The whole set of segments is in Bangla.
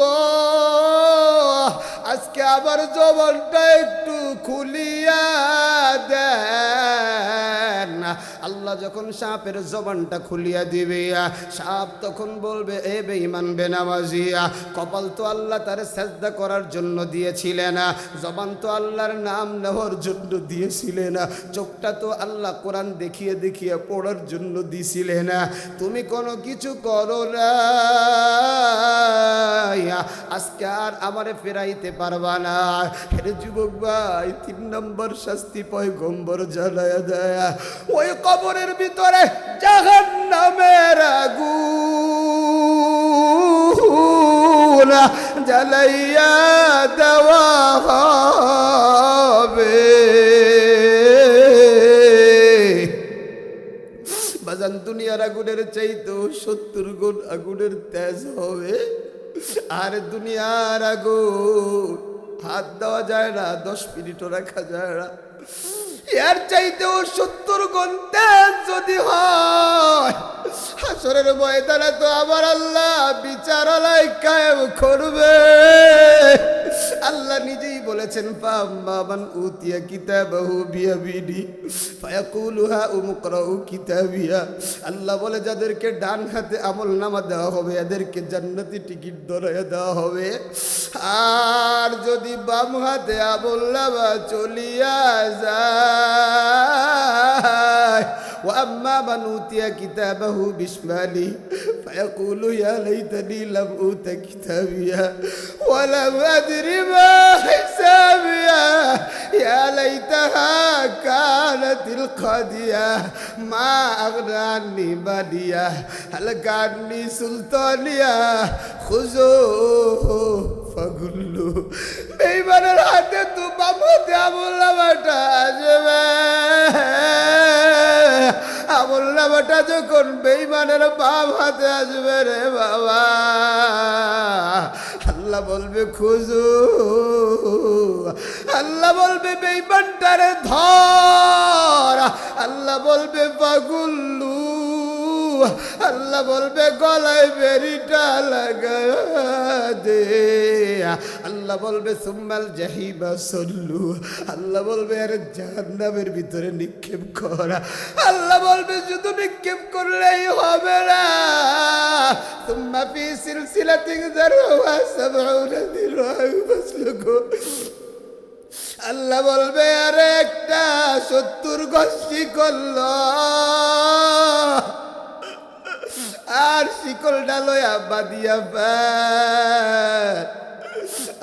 আল্লাহ আজকে আবার জবানটা একটু খুলিয়া দেন। আল্লাহ যখন সাপের জবানটা খুলিয়া দিবে, সাপ তখন বলবে, এ বেঈমান বেনামাজিয়া, কপাল তো আল্লাহ তার সাজদা করার জন্য দিয়েছিলেন, জবান তো আল্লাহর নাম নেওয়ার জন্য দিয়েছিলেন, চোখটা তো আল্লাহ কোরআন দেখিয়ে দেখিয়ে পড়ার জন্য দিয়েছিলেন, তুমি কোনো কিছু করো না, আজকে আর আমারে ফেরাইতে পারবা না। হে যুবক ভাই, 3 নম্বর শাস্তি পয়গম্বর জানায়া দেয়, ওই কবরের ভিতরে জাহান্নামের আগুন জ্বালাইয়া দেওয়া হবে। বাজান, দুনিয়ার আগুনের চাইতেও 70 গুণ আগুনের তেজ হবে। আর দুনিয়ার আগুন হাত দেওয়া যায় না, 10 মিনিটও রাখা যায় না। এর চাইতেও 70 গুণ তেজ যদি হয়, হাসরের ময়দানে তো আবার আল্লাহ বিচারালয় কায়েম করবে। আল্লাহ নিজেই বলেছেন, ফাম্মান উতিয়া কিতাবাহু বিয়ামিনি ফায়াকুলু হা উমকরাউ কিতাবিয়া। আল্লাহ বলে, যাদেরকে ডান হাতে আমলনামা দেওয়া হবে এদেরকে জান্নাতি টিকিট ধরাইয়া দেওয়া হবে। আর যদি বাম হাতে আমলনামা চলিয়া যায়, ওয়াম্মা মান উতিয়া কিতাবাহু বিশমালি ফায়াকুলু ইয়া লাইতানি লাম উতা কিতাবিয়া ওয়া লাম আদরি মা হিসাবিয়া ইয়া লাইতাহা কানাতিল কাদিয়া মা আগনা আন্নি মালিয়া হালাকা আন্নি সুলতানিয়া খুযুহু ফাগুল্লু। বেঈমানের হাতে তো বাম হাতে আমলনামাটা আসবে, আমলনামাটা যখন বেঈমানের বাম হাতে আসবে রে বাবা, আল্লাহ বলবে খুঁজু, আল্লাহ বলবে বেঈমানটারে ধর, আল্লাহ বলবে ফাগুল্লু, আল্লাহ বলবে গলায় বেরিটা লাগা দে, আল্লাহ বলবে সুম্মাল জাহিমা সল্লু, আল্লাহ বলবে আরে জাহান্নামের ভিতরে নিক্ষেপ করা, আল্লাহ বলবে শুধু নিক্ষেপ করলেই হবে না, সুম্মা ফি সিলসিলাতিন যারউহা 70 দিরহাম ফাসলুকু, আল্লাহ বলবে আরে একটা 70 গজ শিকল আর শিকলটা লইয়া বাদিয়া ফেল।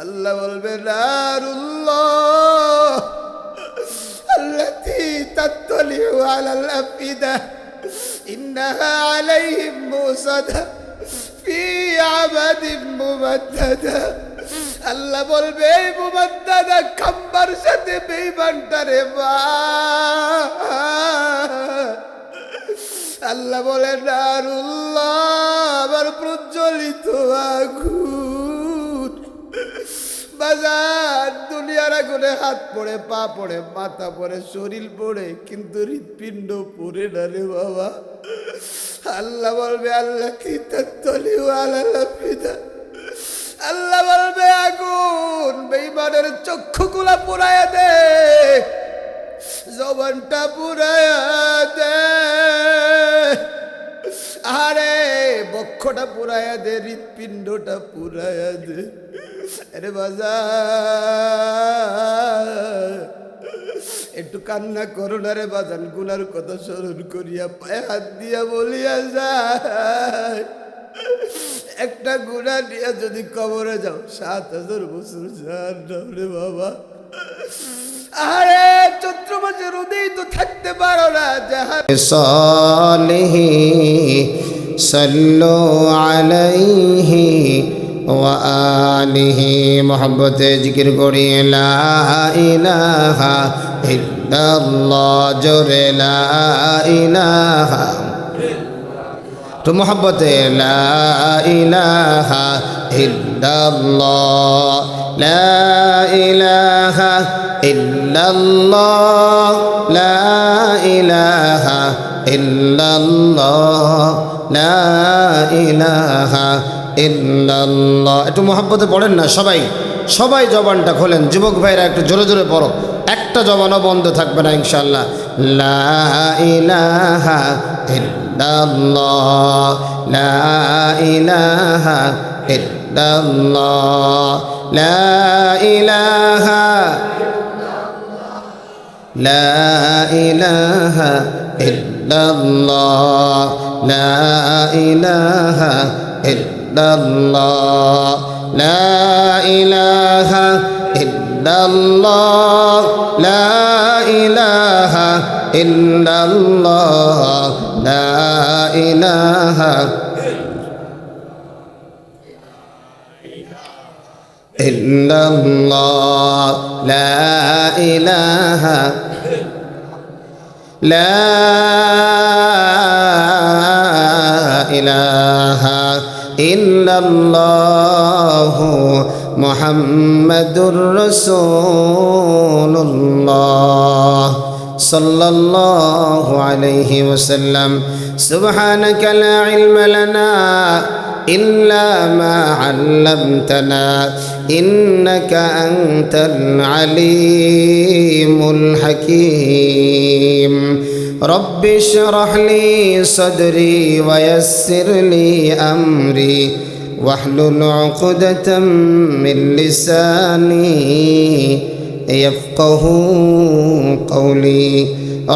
আল্লাহ বলবে নারুল্লাহ আল্লাতী তাত্তালিউ আলাল আফইদা ইন্নাহা আলাইহিম মুসাদা ফি আমাদিন মুমাদ্দাদা। আল্লাহ বলবে এই মুমাদ্দাদা খাম্বার সাথে বেঈমানটারে বা, আল্লাহ বলে নারুল্লাহ আমার প্রজ্বলিত আগুন। বাজার দুনিয়ার আগুনে হাত পড়ে, পা পড়ে, মাথা পড়ে, শরীর পড়ে, কিন্তু হৃৎপিণ্ড পড়ে না রে বাবা। আল্লাহ বলবে আল্লাহ কি তাত্তালিউ আলাল আফইদা, আল্লাহ বলবে আগুন বেঈমানের চক্ষুগুলা পুরাইয়া দে, জবানটা পুরাইয়া দে, আরে বক্ষটা পুরাইয়া দে, হৃৎপিণ্ডটা পুরাইয়া দে। আরে বাজার একটু কান্না করো না রে বাজান, গুনার কথা স্মরণ করিয়া পায়ে হাত দিয়া বলিয়া যায়, একটা গুনাহ নিয়ে যদি কবরে যাও 7000 বছর জাহান্নাম রে বাবা। আরে চৈত্র মাসে রোদেই তো থাকতে পারো না, সালিহি সাল্লু আলাইহি ওয়া আলিহি। মুহাব্বতে জিকির করি লা ইলাহা ইল্লাল্লাহ, জোরে লা ইলাহা, তো মুহাব্বতে লা ইলাহা ইল্লাল্লাহ, লা ইলাহা ইল্লাল্লাহ, লা ইলাহা ইল্লাল্লাহ, লা ইলাহা ইল্লাল্লাহ। একটু মহব্বতে পড়েন না সবাই, সবাই জবানটা খোলেন। যুবক ভাইরা একটু জোরে জোরে পড়ো, একটা জবানও বন্ধ থাকবে না ইনশাআল্লাহ। লা ইলাহা ইল্লাল্লাহ, লা ইলাহা ইল্লাল্লাহ, লা ইলাহা, লা ইলাহা ইল্লাল্লাহ, লা ইলাহা ইল্লাল্লাহ, লা ইলাহা ইল্লাল্লাহ, লা ইলাহা ইল্লাল্লাহ, লা ইলাহা ইল্লাল্লাহ, লা ইলাহা, লা ইলাহা ইল্লাল্লাহু মুহাম্মাদুর রাসূলুল্লাহ সাল্লাল্লাহু আলাইহি ওয়াসাল্লাম। সুবহানাকা লা ইলমা লানা ইল্লা মা 'আল্লামতানা ইন্নাকা আনতাল আলিমুল হাকীম। রব্বি ইশরাহ লি সাদরি ওয়া ইয়াসসির লি আমরি واحلل عقدة من لساني يفقهوا قولي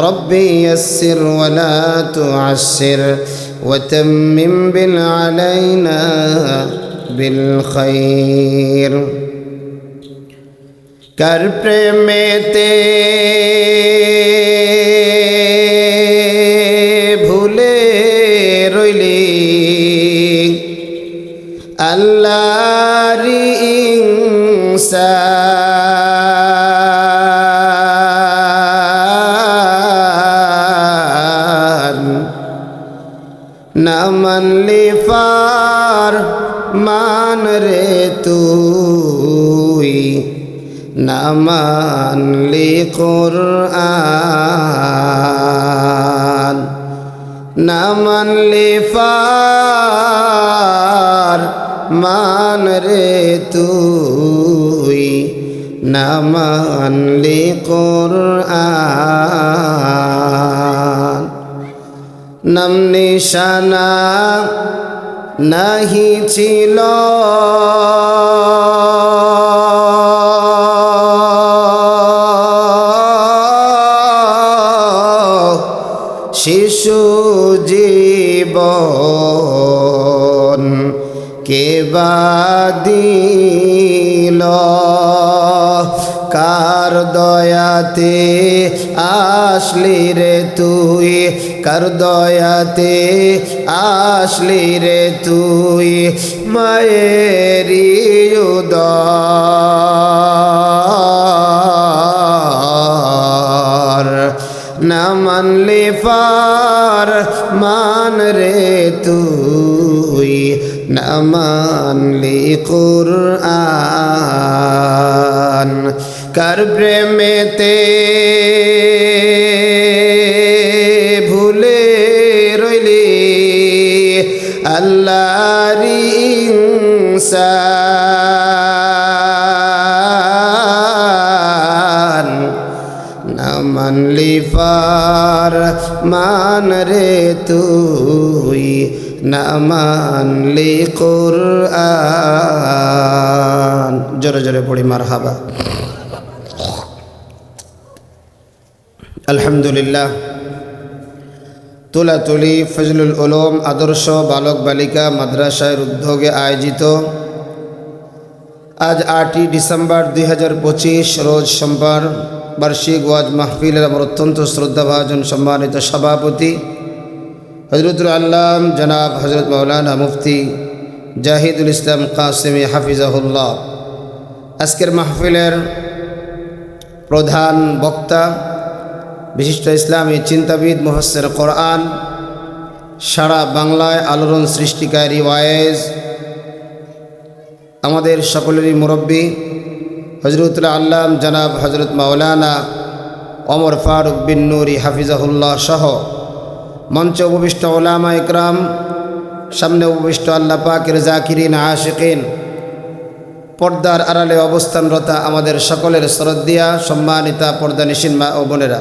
ربي يسر ولا تعسر وتمم بالعلينا بالخير कर प्रेमेते भूले रइली আল্লাহরি ইনসান না মানলি ফার মান রে তুই না মানলি কুরআন না মানলি ফার মান রে তুই না মানলি কুরআন নাম নিশানা নাহি ছিল শিশু জীবন কে বাদিল কার দয়াতে আসলি রে তুই কার দয়াতে আসলি রে তুই মায়েরি উদার না মানলি ফার মান রে তুই না মানলি কুরআন কার প্রেমেতে ভুলে রইলি আল্লাহরি ইনসান না মানলি ফার মান রে তুই না মানলি কুরআন। জোরে জোরে পড়ি মারহাবা। আলহামদুলিল্লাহ। তুলাতুলি ফজলুল উলুম আদর্শ বালক বালিকা মাদ্রাসার উদ্যোগে আয়োজিত আজ 8ই ডিসেম্বর 2025 রোজ সোমবার বার্ষিক ওয়াজ মাহফিলের আমার অত্যন্ত শ্রদ্ধাভাজন সম্মানিত সভাপতি হযরতুল আল্লাম জনাব হযরত মাওলানা মুফতি জাহিদুল ইসলাম কাসেমি হাফিজাহুল্লাহ আজকের মাহফিলের প্রধান বক্তা বিশিষ্ট ইসলামী চিন্তাবিদ মুফাসসির কোরআন সারা বাংলায় আলোড়ন সৃষ্টিকারী ওয়াইজ আমাদের সকলেরই মুরব্বী হযরতুল আল্লাম জনাব হযরত মাওলানা ওমর ফারুক বিন নুরি হাফিজাহুল্লাহ সহ মঞ্চে উপবিষ্ট উলামা ইকরাম সামনে উপবিষ্ট আল্লাহ পাকের জাকিরিন আশিকিন, পর্দার আড়ালে অবস্থানরতা আমাদের সকলের শ্রদ্ধা সম্মানিতা পর্দানিশীন মা ও বোনেরা,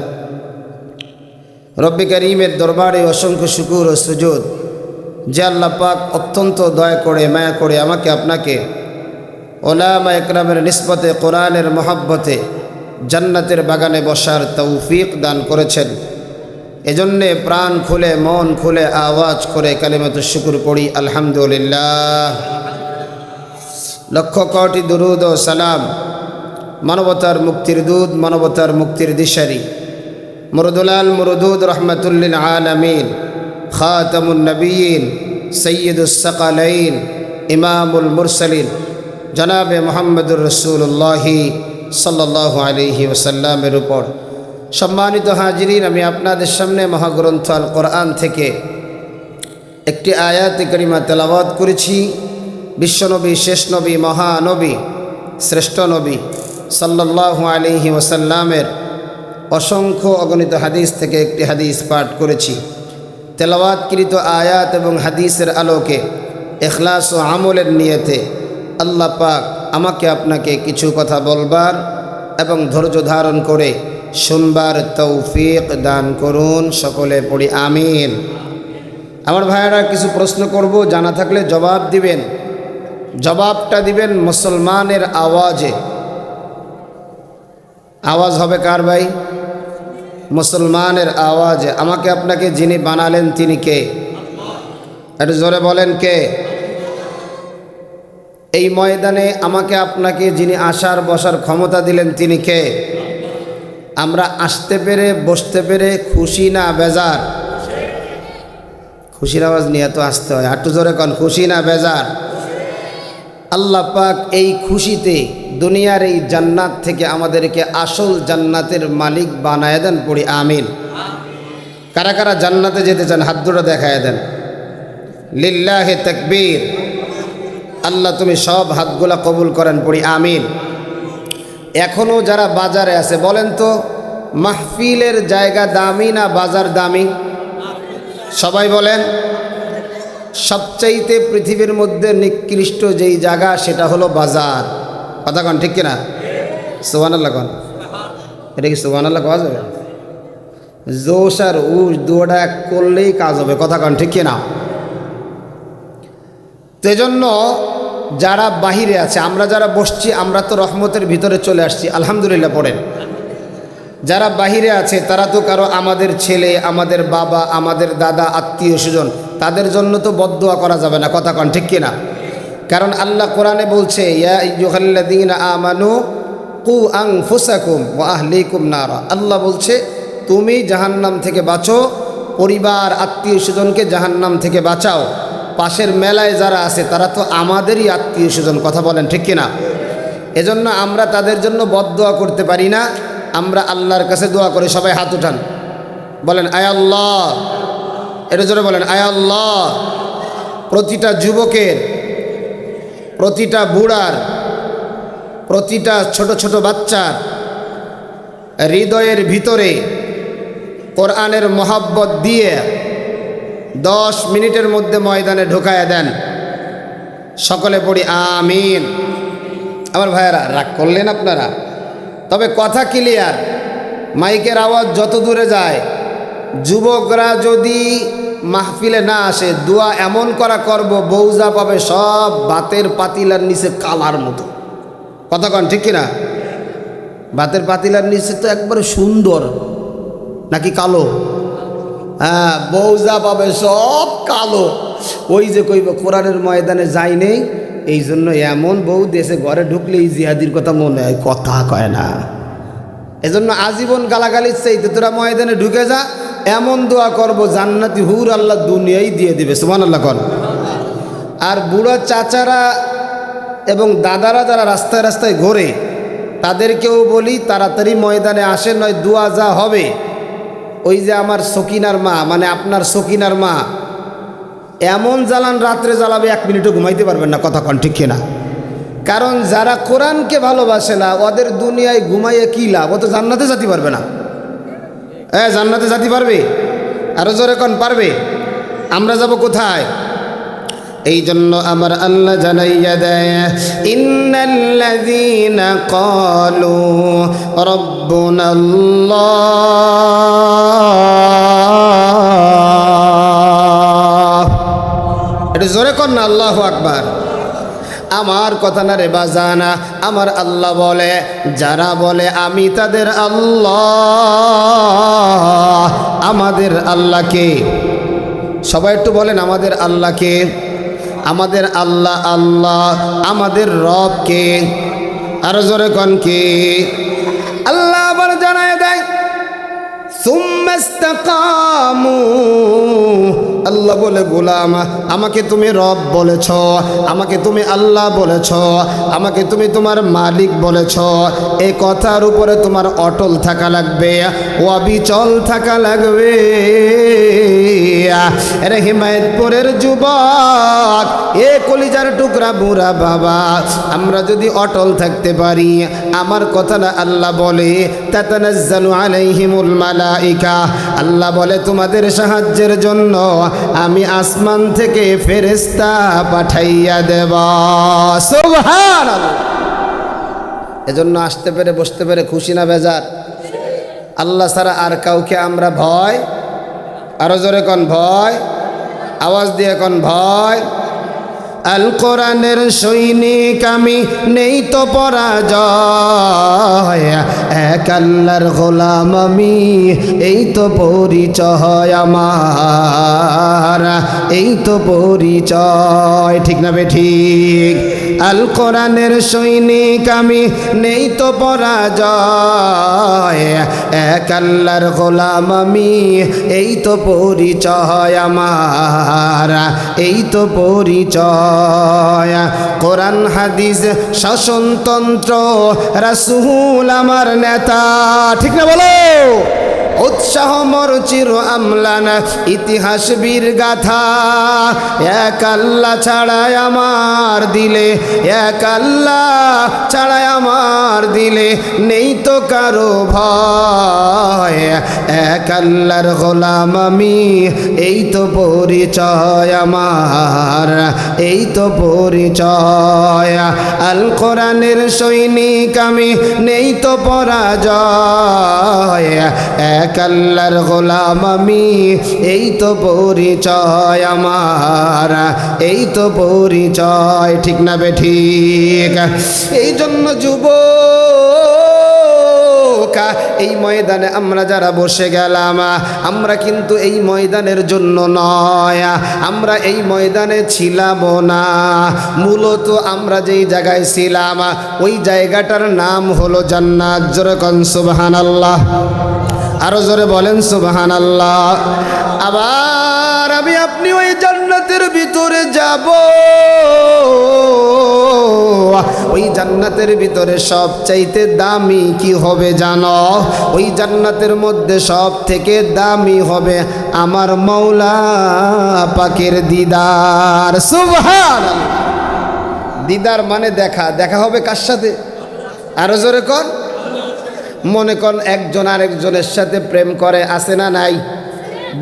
রব্বে কারীমের দরবারে অসংখ্য শুকুর ও সুজুদ যে আল্লাহ পাক অত্যন্ত দয়া করে মায়া করে আমাকে আপনাকে ওলামা একরামের নিসবতে কোরআনের মহব্বতে জান্নাতের বাগানে বসার তৌফিক দান করেছেন। এজন্যে প্রাণ খুলে মন খুলে আওয়াজ করে কালিমাতুশ শুকর পড়ি আলহামদুলিল্লাহ। লক্ষ কোটি দুরুদ ও সালাম মানবতার মুক্তির দুধ, মানবতার মুক্তির দিশারি, মুরদুলাল মুরদুদ রহমাতুল্লিল আলামিন, খাতামুন নবিয়্যিন, সৈয়দুস সাকালাইন, ইমামুল মুরসালিন জনাবে মুহাম্মদুর রাসূলুল্লাহ সাল্লাল্লাহু আলাইহি ওয়াসাল্লামের উপর। সম্মানিত হাজিরিন, আমি আপনাদের সামনে মহাগ্রন্থ আল কোরআন থেকে একটি আয়াতে কারিমা তেলাওয়াত করেছি। বিশ্বনবী, শেষ নবী, মহানবী, শ্রেষ্ঠ নবী সাল্লাল্লাহু আলাইহি ওয়াসাল্লামের অসংখ্য অগণিত হাদিস থেকে একটি হাদিস পাঠ করেছি। তেলাওয়াতকৃত আয়াত এবং হাদিসের আলোকে ইখলাস ও আমলের নিয়তে আল্লাহ পাক আমাকে আপনাকে কিছু কথা বলবার এবং ধৈর্য ধারণ করে শুনবার তৌফিক দান করুন। সকলে পড়ি আমিন। আমার ভাইয়েরা, কিছু প্রশ্ন করব, জানা থাকলে জবাব দিবেন। জবাবটা দিবেন মুসলমানের আওয়াজে। আওয়াজ হবে কার ভাই? মুসলমানের আওয়াজে। আমাকে আপনাকে যিনি বানালেন তিনি কে? একটু জোরে বলেন কে? এই ময়দানে আমাকে আপনাকে যিনি আসার বসার ক্ষমতা দিলেন তিনি কে? আমরা আসতে পেরে বসতে পেরে খুশি না বেজার? খুশির আওয়াজ নিয়ে তো আসতে হয়, একটু জোরে কন, খুশি না বেজার? আল্লাহ পাক এই খুশিতে দুনিয়ার এই জান্নাত থেকে আমাদেরকে আসল জান্নাতের মালিক বানায় দেন। পড়ি আমিন। কারা কারা জান্নাতে যেতে চান হাত দুটো দেখায় দেন। লিল্লাহে তাকবীর। আল্লাহ তুমি সব হাতগুলা কবুল করেন। পড়ি আমিন। এখনও যারা বাজারে আছে বলেন তো, মাহফিলের জায়গা দামি না বাজার দামি? সবাই বলেন। সবচাইতে পৃথিবীর মধ্যে নিকৃষ্ট যেই জায়গা সেটা হলো বাজার। কথা কন, ঠিক কিনা? সুবহানাল্লাহ কন। এটা কি সুবহানাল্লাহ কাজ হবে? জোশ আর উশ দুটা এক করলেই কাজ হবে। কথা কন, ঠিক কিনা? তো এজন্য যারা বাহিরে আছে, আমরা যারা বসছি আমরা তো রহমতের ভিতরে চলে আসছি, আলহামদুলিল্লাহ পড়েন। যারা বাহিরে আছে তারা তো কারো আমাদের ছেলে, আমাদের বাবা, আমাদের দাদা, আত্মীয় স্বজন, তাদের জন্য তো বদদুয়া করা যাবে না। কথা কন, ঠিক কিনা? কারণ আল্লাহ কোরআনে বলছে, ইয়া আইয়ুহাল্লাযীনা আমানু কু আনফুসাকুম ওয়া আহলিকুম নারা। আল্লাহ বলছে তুমি জাহান্নাম থেকে বাঁচো, পরিবার আত্মীয় স্বজনকে জাহান্নাম থেকে বাঁচাও। পাশের মেলায় যারা আছে তারা তো আমাদেরই আত্মীয় স্বজন। কথা বলেন, ঠিক কিনা? এজন্য আমরা তাদের জন্য বদদুয়া করতে পারি না, আমরা আল্লাহর কাছে দোয়া করে। সবাই হাত উঠান, বলেন আয় আল্লাহ। এটা জোরে বলেন, আয় আল্লাহ। প্রতিটা যুবকের, প্রতিটা বুড়ার, প্রতিটা ছোট ছোট বাচ্চার হৃদয়ের ভিতরে কোরআনের মহব্বত দিয়ে 10 মিনিটের মধ্যে ময়দানে ঢুকায় দেন। সকলে পড়ি আমিন। আমার ভাইয়েরা, রাগ করলেন আপনারা? তবে কথা ক্লিয়ার, মাইকের আওয়াজ যত দূরে যায়, যুবকরা যদি মাহফিলে না আসে, দোয়া এমন করা করব বউজা পাবে সব ভাতের পাতিলার নিচে কালার মতো। কথা কন, ঠিক কিনা? ভাতের পাতিলার নিচে তো একবারে সুন্দর, নাকি কালো? হ্যাঁ, বউজা পাবে সব কালো। ওই যে কইব কোরআনের ময়দানে যাই নেই, এই জন্য এমন বউ দেশে ঘরে ঢুকলেই জিহাদির কথা মনে হয়, কথা কয় না। এজন্য আজীবন গালাগালির চাইতে তোরা ময়দানে ঢুকে যা, এমন দোয়া করব জান্নাতি হুর আল্লাহ দুনিয়াই দিয়ে দিবে। সুবহানাল্লাহ কর। আর বুড়া চাচারা এবং দাদারা যারা রাস্তায় রাস্তায় ঘোরে, তাদেরকেও বলি তাড়াতাড়ি ময়দানে আসে, নয় দোয়া যা হবে। ওই যে আমার সকিনার মা, মানে আপনার সকিনার মা, এমন জ্বালান রাত্রে জ্বালাবে 1 মিনিটও ঘুমাইতে পারবেন না। কথা কন, ঠিক কিনা? কারণ যারা কোরআনকে ভালোবাসে না, ওদের দুনিয়ায় ঘুমাইয়ে কী লাভ? ও তো জান্নাতে যেতে পারবে না। জান্নাতে যেতে পারবে? আরো জোরে কন, পারবে? আমরা যাব কোথায়? এই জন্য আমার আল্লাহ জানাইয়া দেয়, ইন্নাল্লাযীনা ক্বালু রাব্বুনাল্লাহ, এটা জোরে কর না, আল্লাহু আকবার। আমার কথা না রে বাজানা, আমার আল্লাহ বলে, যারা বলে আমি তাদের আল্লাহ, আমাদের আল্লাহকে, সবাই একটু বলেন আমাদের আল্লাহকে, আমাদের আল্লাহ আল্লাহ, আমাদের রবকে, আরো জোরে কন কে? আল্লাহ আবার জানায় দেয়, সুম্মাস্তাকামু, আল্লাহ বলে গোলাম আমাকে তুমি রব বলেছ, আমাকে তুমি আল্লাহ বলেছ, আমাকে তুমি তোমার মালিক বলেছ, এই কথার উপরে তোমার অটল থাকা লাগবে, অবিচল থাকা লাগবে। আরে হিমায়তপুরের যুবক, এ কলিজার টুকরা বুড়া বাবা, আমরা যদি অটল থাকতে পারি, আমার কথা না আল্লাহ বলে, তাতানাজ্জালু আলাইহিমুল মালাইকা, আল্লাহ বলে তোমাদের সাহায্যের জন্য আমি আসমান থেকে ফেরেশতা পাঠাইয়া দেব। সুবহানাল্লাহ। এজন্য আসতে পেরে বসতে পেরে খুশি না বেজার? আল্লাহ ছাড়া আর কাউকে আমরা ভয়, আরো জোরে কোন ভয়, আওয়াজ দিয়ে কোন ভয়। আল কোরআনের সৈনিক আমি, নেই তো পরাজয়, এক আল্লাহর গোলাম আমি, এই তো পরিচয় আমার, এই তো পরিচয়, ঠিক না বে ঠিক? আল কোরআনের সৈনিক আমি, নেই তো পরাজয়, এক আল্লাহর গোলাম আমি, এই তো পরিচয় আমার, এই তো পরিচয়। কোরআন হাদিস শাসনতন্ত্র, রাসূল আমার নেতা, ঠিক না বলো? উৎসাহ মোর চির আমলান, ইতিহাস বীর গাথা, এক আল্লাহ ছাড়াই আমার দিলে, এক আল্লাহ ছাড়াই আমার দিলে নেই তো কারো ভয়, এক আল্লাহর গোলাম আমি, এই তো পরিচয় আমার, এই তো পরিচয়। আল কোরআনের সৈনিক আমি, নেই তো পরাজয়, এক আল্লাহর গোলাম আমি, এই তো পরিচয় আমার, এই তো পরিচয়, ঠিক না বে ঠিক? এই জন্য যুবক, এই ময়দানে আমরা যারা বসে গেলাম, আমরা কিন্তু এই ময়দানের জন্য নয়, আমরা এই ময়দানে ছিলাম না। মূলত আমরা যেই জায়গায় ছিলাম, ওই জায়গাটার নাম হলো জান্নাত। জোরে কোন সুবহানাল্লাহ, আরো জোরে বলেন সুবহানাল্লাহ। আবার আমি আপনি ওই জান্নাতের ভিতরে যাব, ওই জান্নাতের ভিতরে সবচাইতে দামি কি হবে জানো? ওই জান্নাতের মধ্যে সব থেকে দামি হবে আমার মৌলা পাকের দিদার। সুবহানাল্লাহ। দিদার মানে দেখা, দেখা হবে কার সাথে? আরো জোরে কর। মনে কর একজন আরেকজনের সাথে প্রেম করে, আছে না নাই?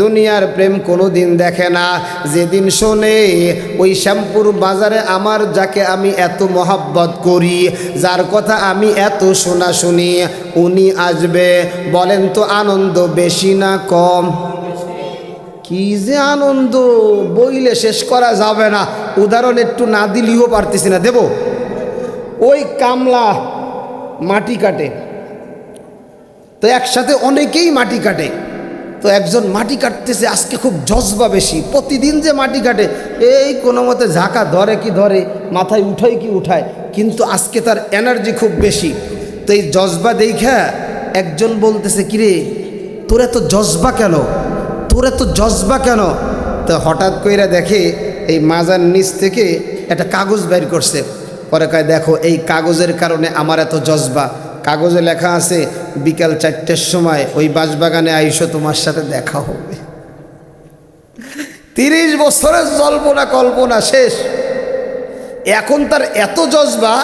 দুনিয়ার প্রেম কোনো দিন দেখে না। যেদিন শোনে ওই শ্যামপুর বাজারে আমার যাকে আমি এত মহাব্বত করি, যার কথা আমি এত শোনা শুনি, উনি আসবে, বলেন তো আনন্দ বেশি না কম? কি যে আনন্দ বইলে শেষ করা যাবে না। উদাহরণ একটু না দিলেও পারতেছি না, দেব। ওই কামলা মাটি কাটে, তো একসাথে অনেকেই মাটি কাটে, তো একজন মাটি কাটতেছে, আজকে খুব জজবা বেশি, প্রতিদিন যে মাটি কাটে, এই কোনো মতে ঝাঁকা ধরে কি ধরে, মাথায় উঠায় কি উঠায়, কিন্তু আজকে তার এনার্জি খুব বেশি। তো এই জজবা দেখা একজন বলতেছে, কিরে তোর এত জজবা কেন, তোর এত জজবা কেন? তো হঠাৎ কইরা দেখে এই মাজার নিচ থেকে একটা কাগজ বের করছে। পরে কয়, দেখো এই কাগজের কারণে আমার এত জজবা। কাগজে লেখা আছে, বিকাল 4টের সময় ওই বাঁশবাগানে আইসো, তোমার সাথে দেখা হবে। 30 বছরের জল্পনা কল্পনা শেষ। এখন তার এত জজবা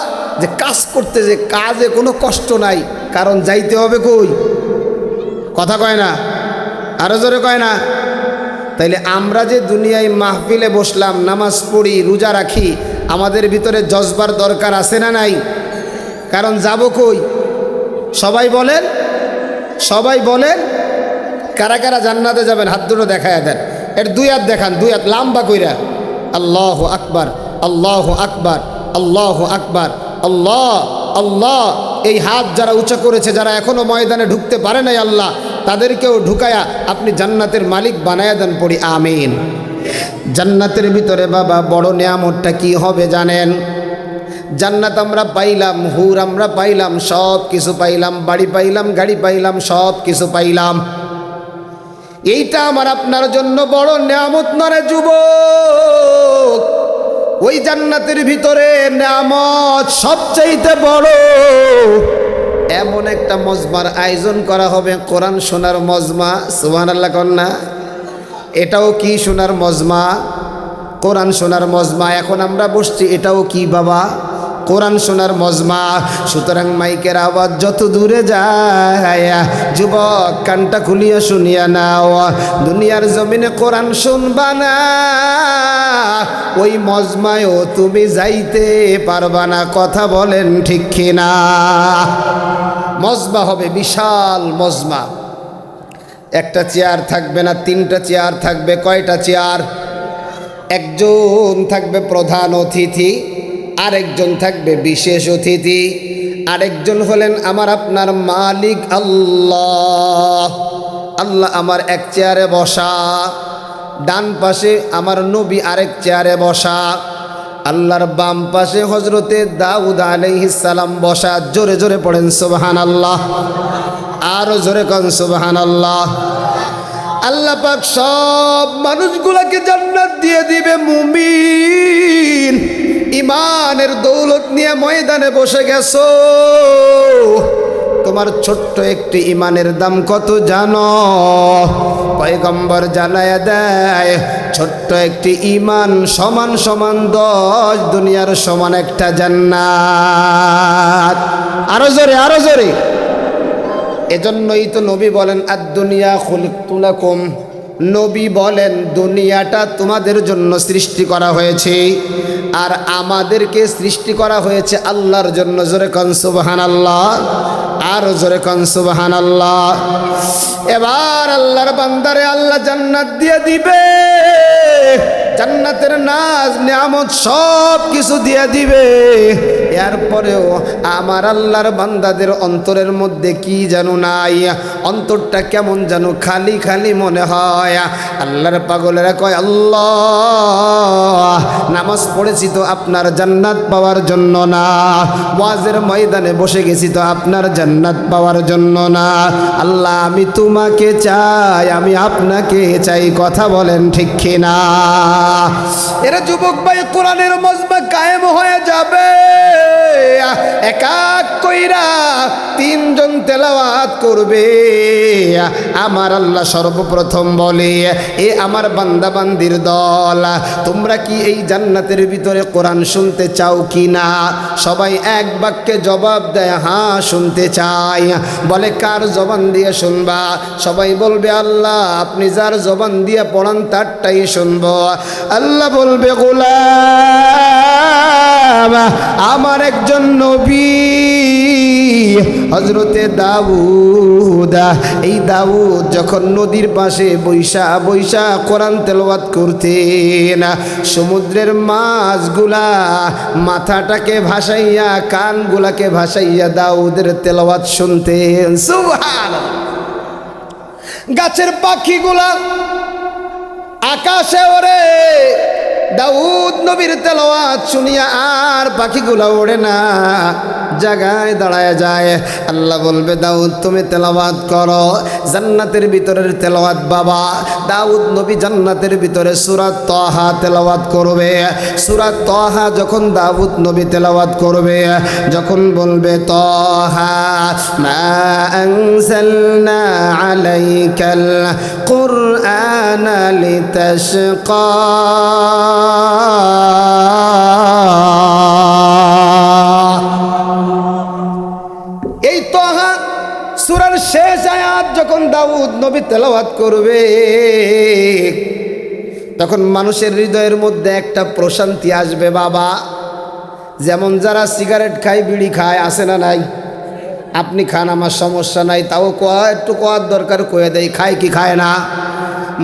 যে কাজ করতে, যে কাজে কোনো কষ্ট নাই, কারণ যাইতে হবে কই? কথা কয় না, আরো জোরে কয় না। তাইলে আমরা যে দুনিয়ায় মাহফিলে বসলাম, নামাজ পড়ি, রোজা রাখি, আমাদের ভিতরে জজবার দরকার আছে না নাই? কারণ যাব কই? সবাই বলেন, সবাই বলেন, কারা কারা জান্নাতে যাবেন হাত দুটো দেখায় দেন। এর দুই হাত দেখান, দুই হাত লম্বা কইরা। আল্লাহু আকবার, আল্লাহু আকবার, আল্লাহু আকবার, আল্লাহ আল্লাহ। এই হাত যারা উঁচা করেছে, যারা এখনো ময়দানে ঢুকতে পারে নাই, আল্লাহ তাদেরকেও ঢুকায়া আপনি জান্নাতের মালিক বানায়া দেন, পড়ি আমিন। জান্নাতের ভিতরে বাবা বড় নিয়ামতটা কি হবে জানেন? জান্নাত আমরা পাইলাম, হুর আমরা পাইলাম, সব কিছু পাইলাম, বাড়ি পাইলাম, গাড়ি পাইলাম, সব কিছু পাইলাম। এইটা আমার আপনার জন্য বড় নিয়ামত নরে যুবক। ওই জান্নাতের ভিতরে নিয়ামত সবচাইতে বড়। এমন একটা মজমার আয়োজন করা হবে, কোরআন শোনার মজমা। সুবহানাল্লাহ কন্যা, এটাও কি শোনার মজমা? কোরআন শোনার মজমা। এখন আমরা বসছি, এটাও কি বাবা? কোরআন শোনার মজমা। সুতরাং মাইকের আওয়াজ যত দূরে যায়, যুবক কানটা খুলিয়া শুনিয়া নাও। দুনিয়ার জমিনে কোরআন শুনবা না, ওই মজমায়ও তুমি যাইতে পারবা না। কথা বলেন ঠিক কিনা? মজমা হবে বিশাল মজমা। একটা চেয়ার থাকবে না, তিনটা চেয়ার থাকবে। কয়টা চেয়ার? একজন থাকবে প্রধান অতিথি, আরেকজন থাকবে বিশেষ অতিথি, আরেকজন হলেন আমার আপনার মালিক আল্লাহ। আল্লাহ আমার এক চেয়ারে বসা, ডান পাশে আমার নবী আরেক চেয়ারে বসা, আল্লাহর বাম পাশে হজরতে দাউদ আলাইহিস সালাম বসা। জোরে জোরে পড়েন সুবহানাল্লাহ, আরো জোরে কোন সুবহানাল্লাহ। আল্লাহ পাক সব মানুষগুলাকে জান্নাত দিয়ে দিবে। মুমিন ইমানের দৌলত নিয়ে ময়দানে বসে গেছো। তোমার ছোট্ট একটি ইমানের দাম কত জানো? পয়গম্বর জানায়া দেয়, ছোট্ট একটি ইমান সমান সমান 10 দুনিয়ার সমান একটা জান্নাত। আরো জোরে, আরো জোরে। এজন্যই তো নবী বলেন আদ-দুনিয়া খুলিকতু লাকুম। নবী বলেন দুনিয়াটা তোমাদের জন্য সৃষ্টি করা হয়েছে, আর আমাদেরকে সৃষ্টি করা হয়েছে আল্লাহর জন্য। জোরে কোন সুবহানাল্লাহ, আর জোরে কোন সুবহানাল্লাহ। এবার আল্লাহর বান্দারে আল্লাহ জান্নাত দিয়ে দিবে। জান্নাতের নাজ নিয়ামত সব কিছু দিয়ে দিবে। এরপরেও আমার আল্লাহর বান্দাদের অন্তরের মধ্যে কি যেন নাই, অন্তরটা কেমন যেন খালি খালি মনে হয়। আল্লাহর পাগলেরা কয়, আল্লাহ নামাজ পড়েছি তো আপনার জান্নাত পাওয়ার জন্য না, ওয়াজের ময়দানে বসে গেছি তো আপনার জান্নাত পাওয়ার জন্য না। আল্লাহ আমি তোমাকে চাই, আমি আপনাকে চাই। কথা বলেন ঠিক কিনা? এরা যুবক ভাই, কোরআনের মজমা কায়েম হয়ে যাবে। এক এক কইরা 3 জন তেলাওয়াত করবে। আমার আল্লাহ সর্বপ্রথম বলে, এ আমার বান্দা বান্দির দল, তোমরা কি এই জান্নাতের ভিতরে কোরআন শুনতে চাও কি না? সবাই এক বাক্যে জবাব দেয়, হ্যাঁ শুনতে চাই। বলে কার জবান দিয়ে শুনবা? সবাই বলবে আল্লাহ আপনি যার জবান দিয়ে পড়ান তারটাই শুনবো। আল্লাহ বলবে, গোলাম আমার একজন নবী হযরতে দাউদ, এই দাউদ যখন নদীর পাশে বৈশা বৈশা কোরআন তেলাওয়াত করতেন, সমুদ্রের মাছগুলা মাথাটাকে ভাসাইয়া কানগুলাকে ভাসাইয়া দাউদের তেলাওয়াত শুনতেন। সুবহানাল্লাহ। গাছের পাখিগুলা আকাশে ওড়ে, দাউদ নবীর তেলাওয়াত শুনিয়া আর পাখিগুলা ওড়ে না, জায়গায় দাঁড়ায় যায়। আল্লাহ বলবে, দাউদ তুমি তেলাওয়াত করো। জান্নাতের ভিতরের তেলাওয়াত বাবা। দাউদ নবী জান্নাতের ভিতরে সূরা তাহা তেলাওয়াত করবে। সূরা তাহা যখন দাউদ নবী তেলাওয়াত করবে, যখন বলবে তাহা মা আনজালনা আলাইকাল কুরআনা লিতাশকা, এই তাহা সূরার শেষ আয়াত যখন দাউদ নবী তেলাওয়াত করবে, তখন মানুষের হৃদয়ের মধ্যে একটা প্রশান্তি আসবে বাবা। যেমন যারা সিগারেট খায়, বিড়ি খায়, আসে না নাই? আপনি খান, আমার সমস্যা নাই, তাও একটু কোয়ার দরকার, কয়ে দেয় খায় কি খায় না।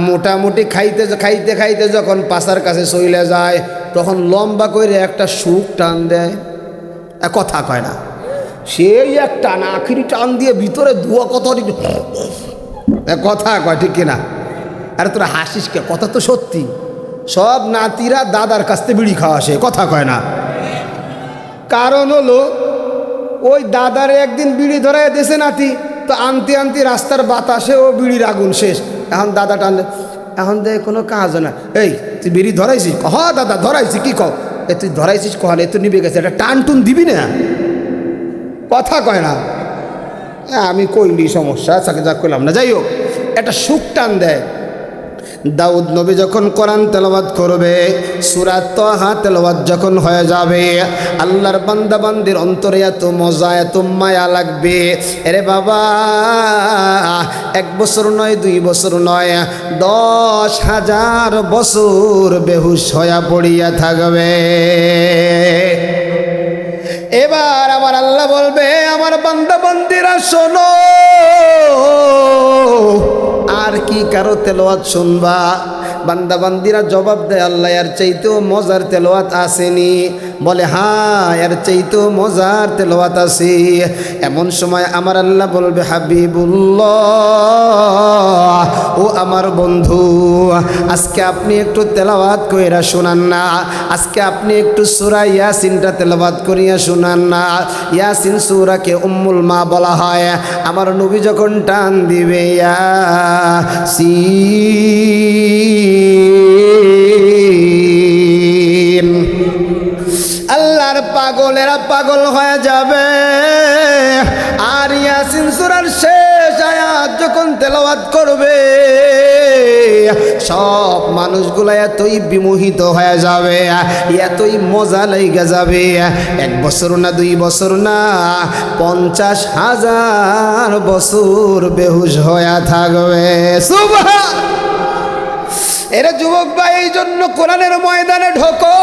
মোটামুটি খাইতে খাইতে খাইতে যখন পাশার কাছে চলে যায়, তখন লম্বা করে একটা সুখ টান দেয়, কথা কয় না, সেই এক টান, আখিরি টান দিয়ে ভিতরে ধোয়া কত কথা কয়, ঠিক কিনা? আরে তোরা হাসিস কে? কথা তো সত্যি। সব নাতিরা দাদার কাছ থেকে বিড়ি খাওয়া আসে, কথা কয় না। কারণ হলো ওই দাদারে একদিন বিড়ি ধরাই দিয়েছে নাতি, তো আনতে আনতে রাস্তার বাতাসে ও বিড়ির আগুন শেষ। এখন দাদা টানলে, এখন দেখ কোনো কাজ না। এই তুই বিড়ি ধরাইছিস? হ দাদা ধরাইছি। কি কও? এ তুই ধরাইছিস কখন? এ তো নিবে গেছে, একটা টান টুন দিবি না, কথা কয় না। আমি কইলি সমস্যা, তাকে যা করলাম না। যাই হোক, একটা সুখ টান দেয়। দাউদ নবী যখন কোরআন তেলাওয়াত করবে, সূরা তাহা তেলাওয়াত যখন হয়ে যাবে, আল্লাহর বান্দা বান্দির অন্তরে এত মজা, এত মায়া লাগবে। আরে বাবা, 1 বছর নয়, 2 বছর নয়, 10,000 বছর বেহুশ হইয়া পড়িয়া থাকবে। এবার আমার আল্লাহ বলবে, আমার বান্দা বান্দিরা শোনো, আর কি কারো তেলাওয়াত শুনবা? বান্দা বান্দিরা জবাব দেয়, আল্লাহ এর চাইতেও মজার তেলাওয়াত আসেনি। বলে হ্যাঁ, এর চাইতেও মজার তেলাওয়াত আছে। এমন সময় আমার আল্লাহ বলবে, হাবিবুল্লাহ, ও আমার বন্ধু, আজকে আপনি একটু তেলাওয়াত কইরা শোনান না, আজকে আপনি একটু সূরা ইয়াসিনটা তেলাওয়াত করিয়া শোনান না। ইয়াসিন সূরাকে উম্মুল মা বলা হয়। আমার নবী যখন টান দিবে ইয়াসিন, আল্লাহর পাগলেরা পাগল হয়ে যাবে। আর ইয়াসিন সূরার শেষ আয়াত যখন তেলাওয়াত করবে, সব মানুষগুলা এতই বিমোহিত হয়ে যাবে, এতই মজা লেগে যাবে। 1 বছর না, 2 বছর না, 50,000 বছর বেহুশ হয়ে থাকবে। সুবহান। এরা যুবক ভাই, এই জন্য কোরআনের ময়দানে ঢোকো,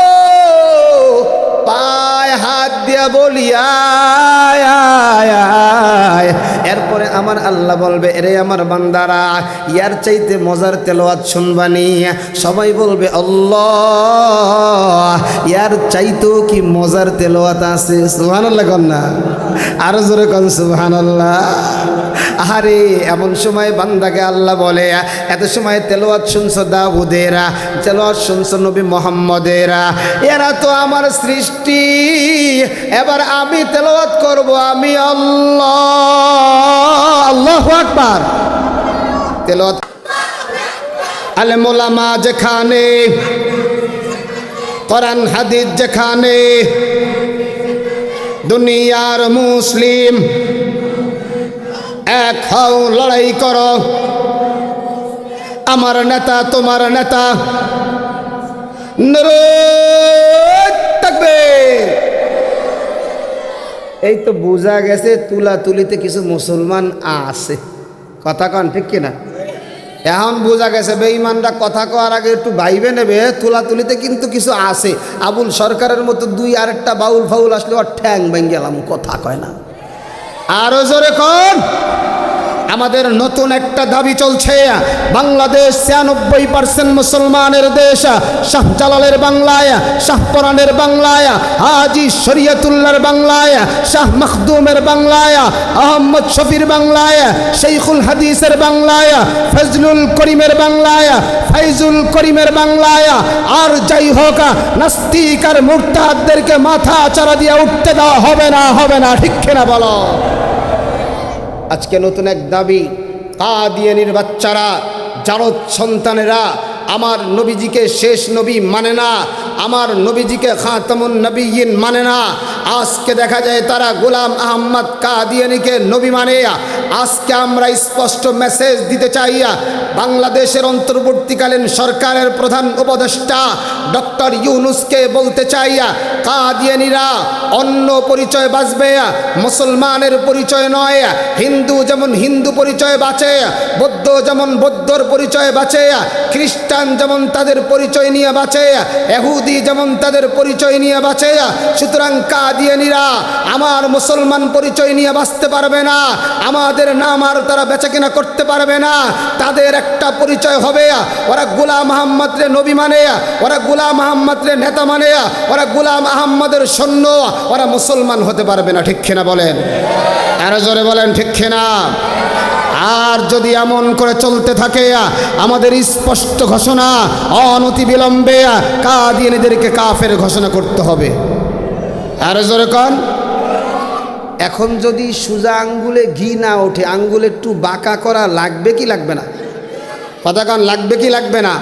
পায় হাত দিয়া বলি আয় আয় আয়। এরপরে আমার আল্লাহ বলবে, এরে আমার বান্দারা, ইয়ার চাইতে মজার তেলাওয়াত শুনবানি? সবাই বলবে আল্লাহ, ইয়ার চাইতেও কি মজার তেলাওয়াত আছে? সুবহানাল্লাহ কন না, আরো জোরে কন সুবহানাল্লাহ। আরে এমন সময় বান্দাকে আল্লাহ বলে, এত সময় তেলাওয়াত শুনছো দাউদেরা, তেলাওয়াত শুনছো নবী মুহাম্মদেরা, এরা তো আমার সৃষ্টি, এবার আমি তেলাওয়াত করব, আমি আল্লাহ। আল্লাহু আকবার। তেলাওয়াত আলেম ওলামা যেখানে, কোরআন হাদিস যেখানে, দুনিয়ার মুসলিম এক হও, লড়াই করো, আমার নেতা তোমার নেতা, নারায়ে তাকবীর। এই তো বোঝা গেছে তুলাতুলিতে কিছু মুসলমান আছে, কথা কন ঠিক কিনা? এখন বোঝা গেছে বেঈমানরা কথা কওয়ার আগে একটু ভাইবে নেবে, তুলাতুলিতে কিন্তু কিছু আছে। আবুল সরকারের মতো 2 আরেকটা বাউল ফাউল আসলে ওর ঠ্যাং ভেঙে গেলাম, কথা কয় না। আরো জোরে কোন। আমাদের নতুন একটা দাবি চলছে, বাংলাদেশ 96% মুসলমানের দেশ। শাহজালালের বাংলায়, শাহপরানের বাংলায়, হাজী শরীয়তুল্লাহর বাংলায়, শাহ মখদুমের বাংলায়, আহমদ শফির বাংলায়, শেখুল হাদিসের বাংলায়, ফজলুল করিমের বাংলায়, ফাইজুল করিমের বাংলায়। আর যাই হোক, নাস্তিক আর মুরতাদদেরকে মাথা চারা দিয়ে উঠতে দেওয়া হবে না, হবে না, ঠিক কিনা বলো? আজকে নতুন এক দাবি, কাদিয়ানির বাচ্চারা, জারদ সন্তানেরা আমার নবীজিকে শেষ নবী মানে না, আমার নবীজিকে খাতামুন নবিয়্যিন মানে না। আজকে দেখা যায় তারা গোলাম আহমদ কাদিয়ানিকে নবী মানে। আজকে আমরা স্পষ্ট মেসেজ দিতে চাই, বাংলাদেশের অন্তর্বর্তীকালীন সরকারের প্রধান উপদেষ্টা ডক্টর ইউনূসকে বলতে চাই, কাদিয়ানিরা অন্য পরিচয় বাঁচবে, মুসলমানের পরিচয় নয়। হিন্দু যেমন হিন্দু পরিচয় বাঁচে, বৌদ্ধ যেমন বৌদ্ধর পরিচয় বাঁচে, খ্রিস্টান খ্রিস্টান যেমন তাদের পরিচয় নিয়ে বাঁচে, ইহুদি যেমন তাদের পরিচয় নিয়ে বাঁচে, সুতরাং কাদিয়ানীরা আমার মুসলমান পরিচয় নিয়ে বাঁচতে পারবে না, আমাদের নাম আর তারা বেচাকেনা করতে পারবে না। তাদের একটা পরিচয় হবে, ওরা গোলাম আহমদরে নবী মানে, ওরা গোলাম আহমদরে নেতা মানে, ওরা গোলাম আহমদের সৈন্য, ওরা মুসলমান হতে পারবে না। ঠিক কিনা বলেন? আরো জোরে বলেন ঠিক কিনা? আর যদি এমন করে চলতে থাকে আমাদের স্পষ্ট ঘোষণা, অনতি বিলম্বে কাদিয়ানীদেরকে কাফের ঘোষণা করতে হবে। আরো জোরে কোন? এখন যদি সোজা আঙ্গুলে ঘি না ওঠে, আঙ্গুলে একটু বাঁকা করা লাগবে কি লাগবে না? কথা কোন, লাগবে কি লাগবে না?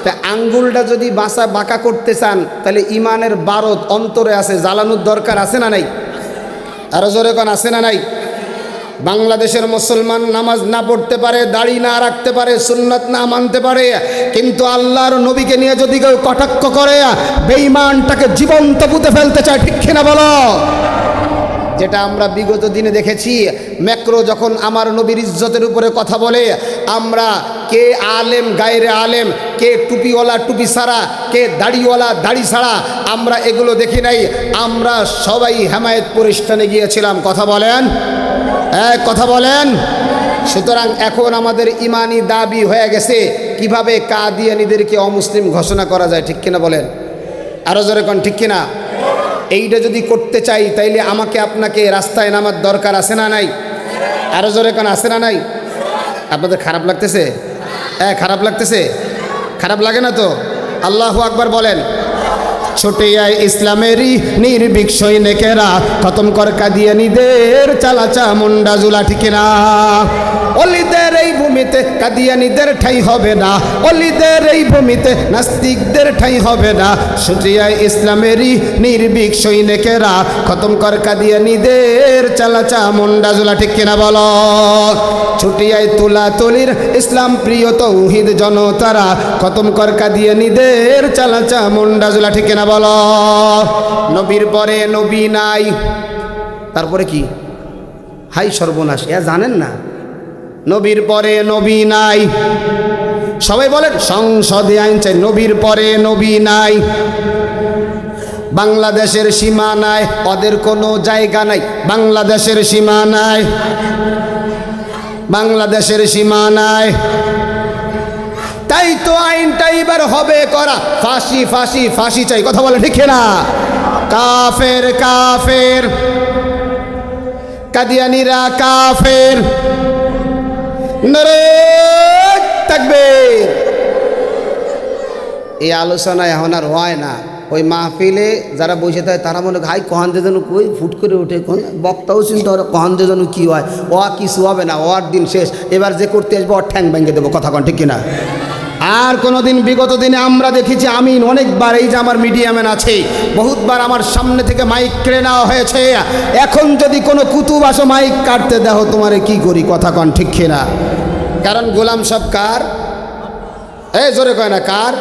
তা আঙ্গুলটা যদি বাঁকা করতে চান তাহলে ইমানের বারত অন্তরে আছে, জ্বালানোর দরকার আছে না নাই? আরো জোরে কোন, আছে না নাই? বাংলাদেশের মুসলমান নামাজ না পড়তে পারে, দাড়ি না রাখতে পারে, সুন্নাত না মানতে পারে, কিন্তু আল্লাহর নবীকে নিয়ে যদি কেউ কটাক্ষ করে বেঈমানটাকে জীবন্ত পুঁতে ফেলতে চায়। ঠিক কিনা বলো? যেটা আমরা বিগত দিনে দেখেছি, ম্যাক্রো যখন আমার নবীর ইজ্জতের উপরে কথা বলে, আমরা কে আলেম গায়রে আলেম, কে টুপিওয়ালা টুপি ছাড়া, কে দাড়িওয়ালা দাড়ি ছাড়া, আমরা এগুলো দেখি নাই। আমরা সবাই হেমায়েতপুর স্থানে গিয়েছিলাম। কথা বলেন, কথা বলেন। সুতরাং এখন আমাদের ইমানি দাবি হয়ে গেছে কিভাবে কাদিয়ানীদেরকে অমুসলিম ঘোষণা করা যায়। ঠিক কিনা বলেন? আরো জোরে কোন ঠিক কিনা? এইটা যদি করতে চাই তাইলে আমাকে আপনাকে রাস্তায় নামার দরকার আছে না নাই? আরো জোরে কোন, আছে না নাই? আপনাদের খারাপ লাগতেছে? খারাপ লাগতেছে? খারাপ লাগে না তো? আল্লাহু আকবার বলেন। ছুটে আয় ইসলামেরই নির্ভীক সৈনিকেরা, খতম কর কাদিয়ানীদের চালাচা মুন্ডা জুলা। ঠিক না? অলিদের এই ভূমিতে কাদিয়ানীদের ঠাঁই হবে না, অলিদের এই ভূমিতে নাস্তিকদের ঠাঁই হবে না। ছুটে আয় ইসলামেরই নির্ভীক সৈনিকেরা, খতম কর কাদিয়ানীদের চালাচা মুন্ডা জুলা। ঠিক কিনা বলো? ছুটে আয় তুলা তুলির ইসলাম প্রিয় তৌহিদ জনতারা, খতম কর কাদিয়ানীদের চালাচা মুন্ডা জুলা। ঠিক কিনা বলো? নবীর পরে নবী নাই, তারপরে কি? হাই সর্বনাশ, জানেন না? নবীর পরে নবী নাই। সবাই বলেন সংসদে আইন চাই, নবীর পরে নবী নাই। বাংলাদেশের সীমানায় ওদের কোনো জায়গা নাই, বাংলাদেশের সীমানায়, বাংলাদেশের সীমানায়। তাই তো আইনটা এবার হবে করা, ফাঁসি ফাঁসি ফাঁসি চাই। কথা বলে ঠিক না? কাফের কাফের, কাদিয়ানীরা কাফের। নারে তাকবীর। এই আলোচনা এখন আর হয় না। ওই মাহফিলে যারা বসে থাকে তারা মনে হয় হাই কহানতে যেন কই ফুট করে ওঠে, কোন বক্তাও চিন্তা করে কহানতে যেন কী হয়, ও কিছু হবে না, ওর দিন শেষ, এবার যে করতে আসবো ওর ঠ্যাং ভেঙে দেবো। কথা কন ঠিক কিনা? আর কোনো দিন বিগত দিনে আমরা দেখেছি, আমি অনেকবার, এই যে আমার মিডিয়াম্যান আছে, বহুতবার আমার সামনে থেকে মাইক কেড়ে নেওয়া হয়েছে। এখন যদি কোনো কুতুব আসো মাইক কাটতে দেহ, তোমারে কি করি? কথা কন ঠিক কিনা? কারণ গোলাম সব কার? জোরে কয় না কার?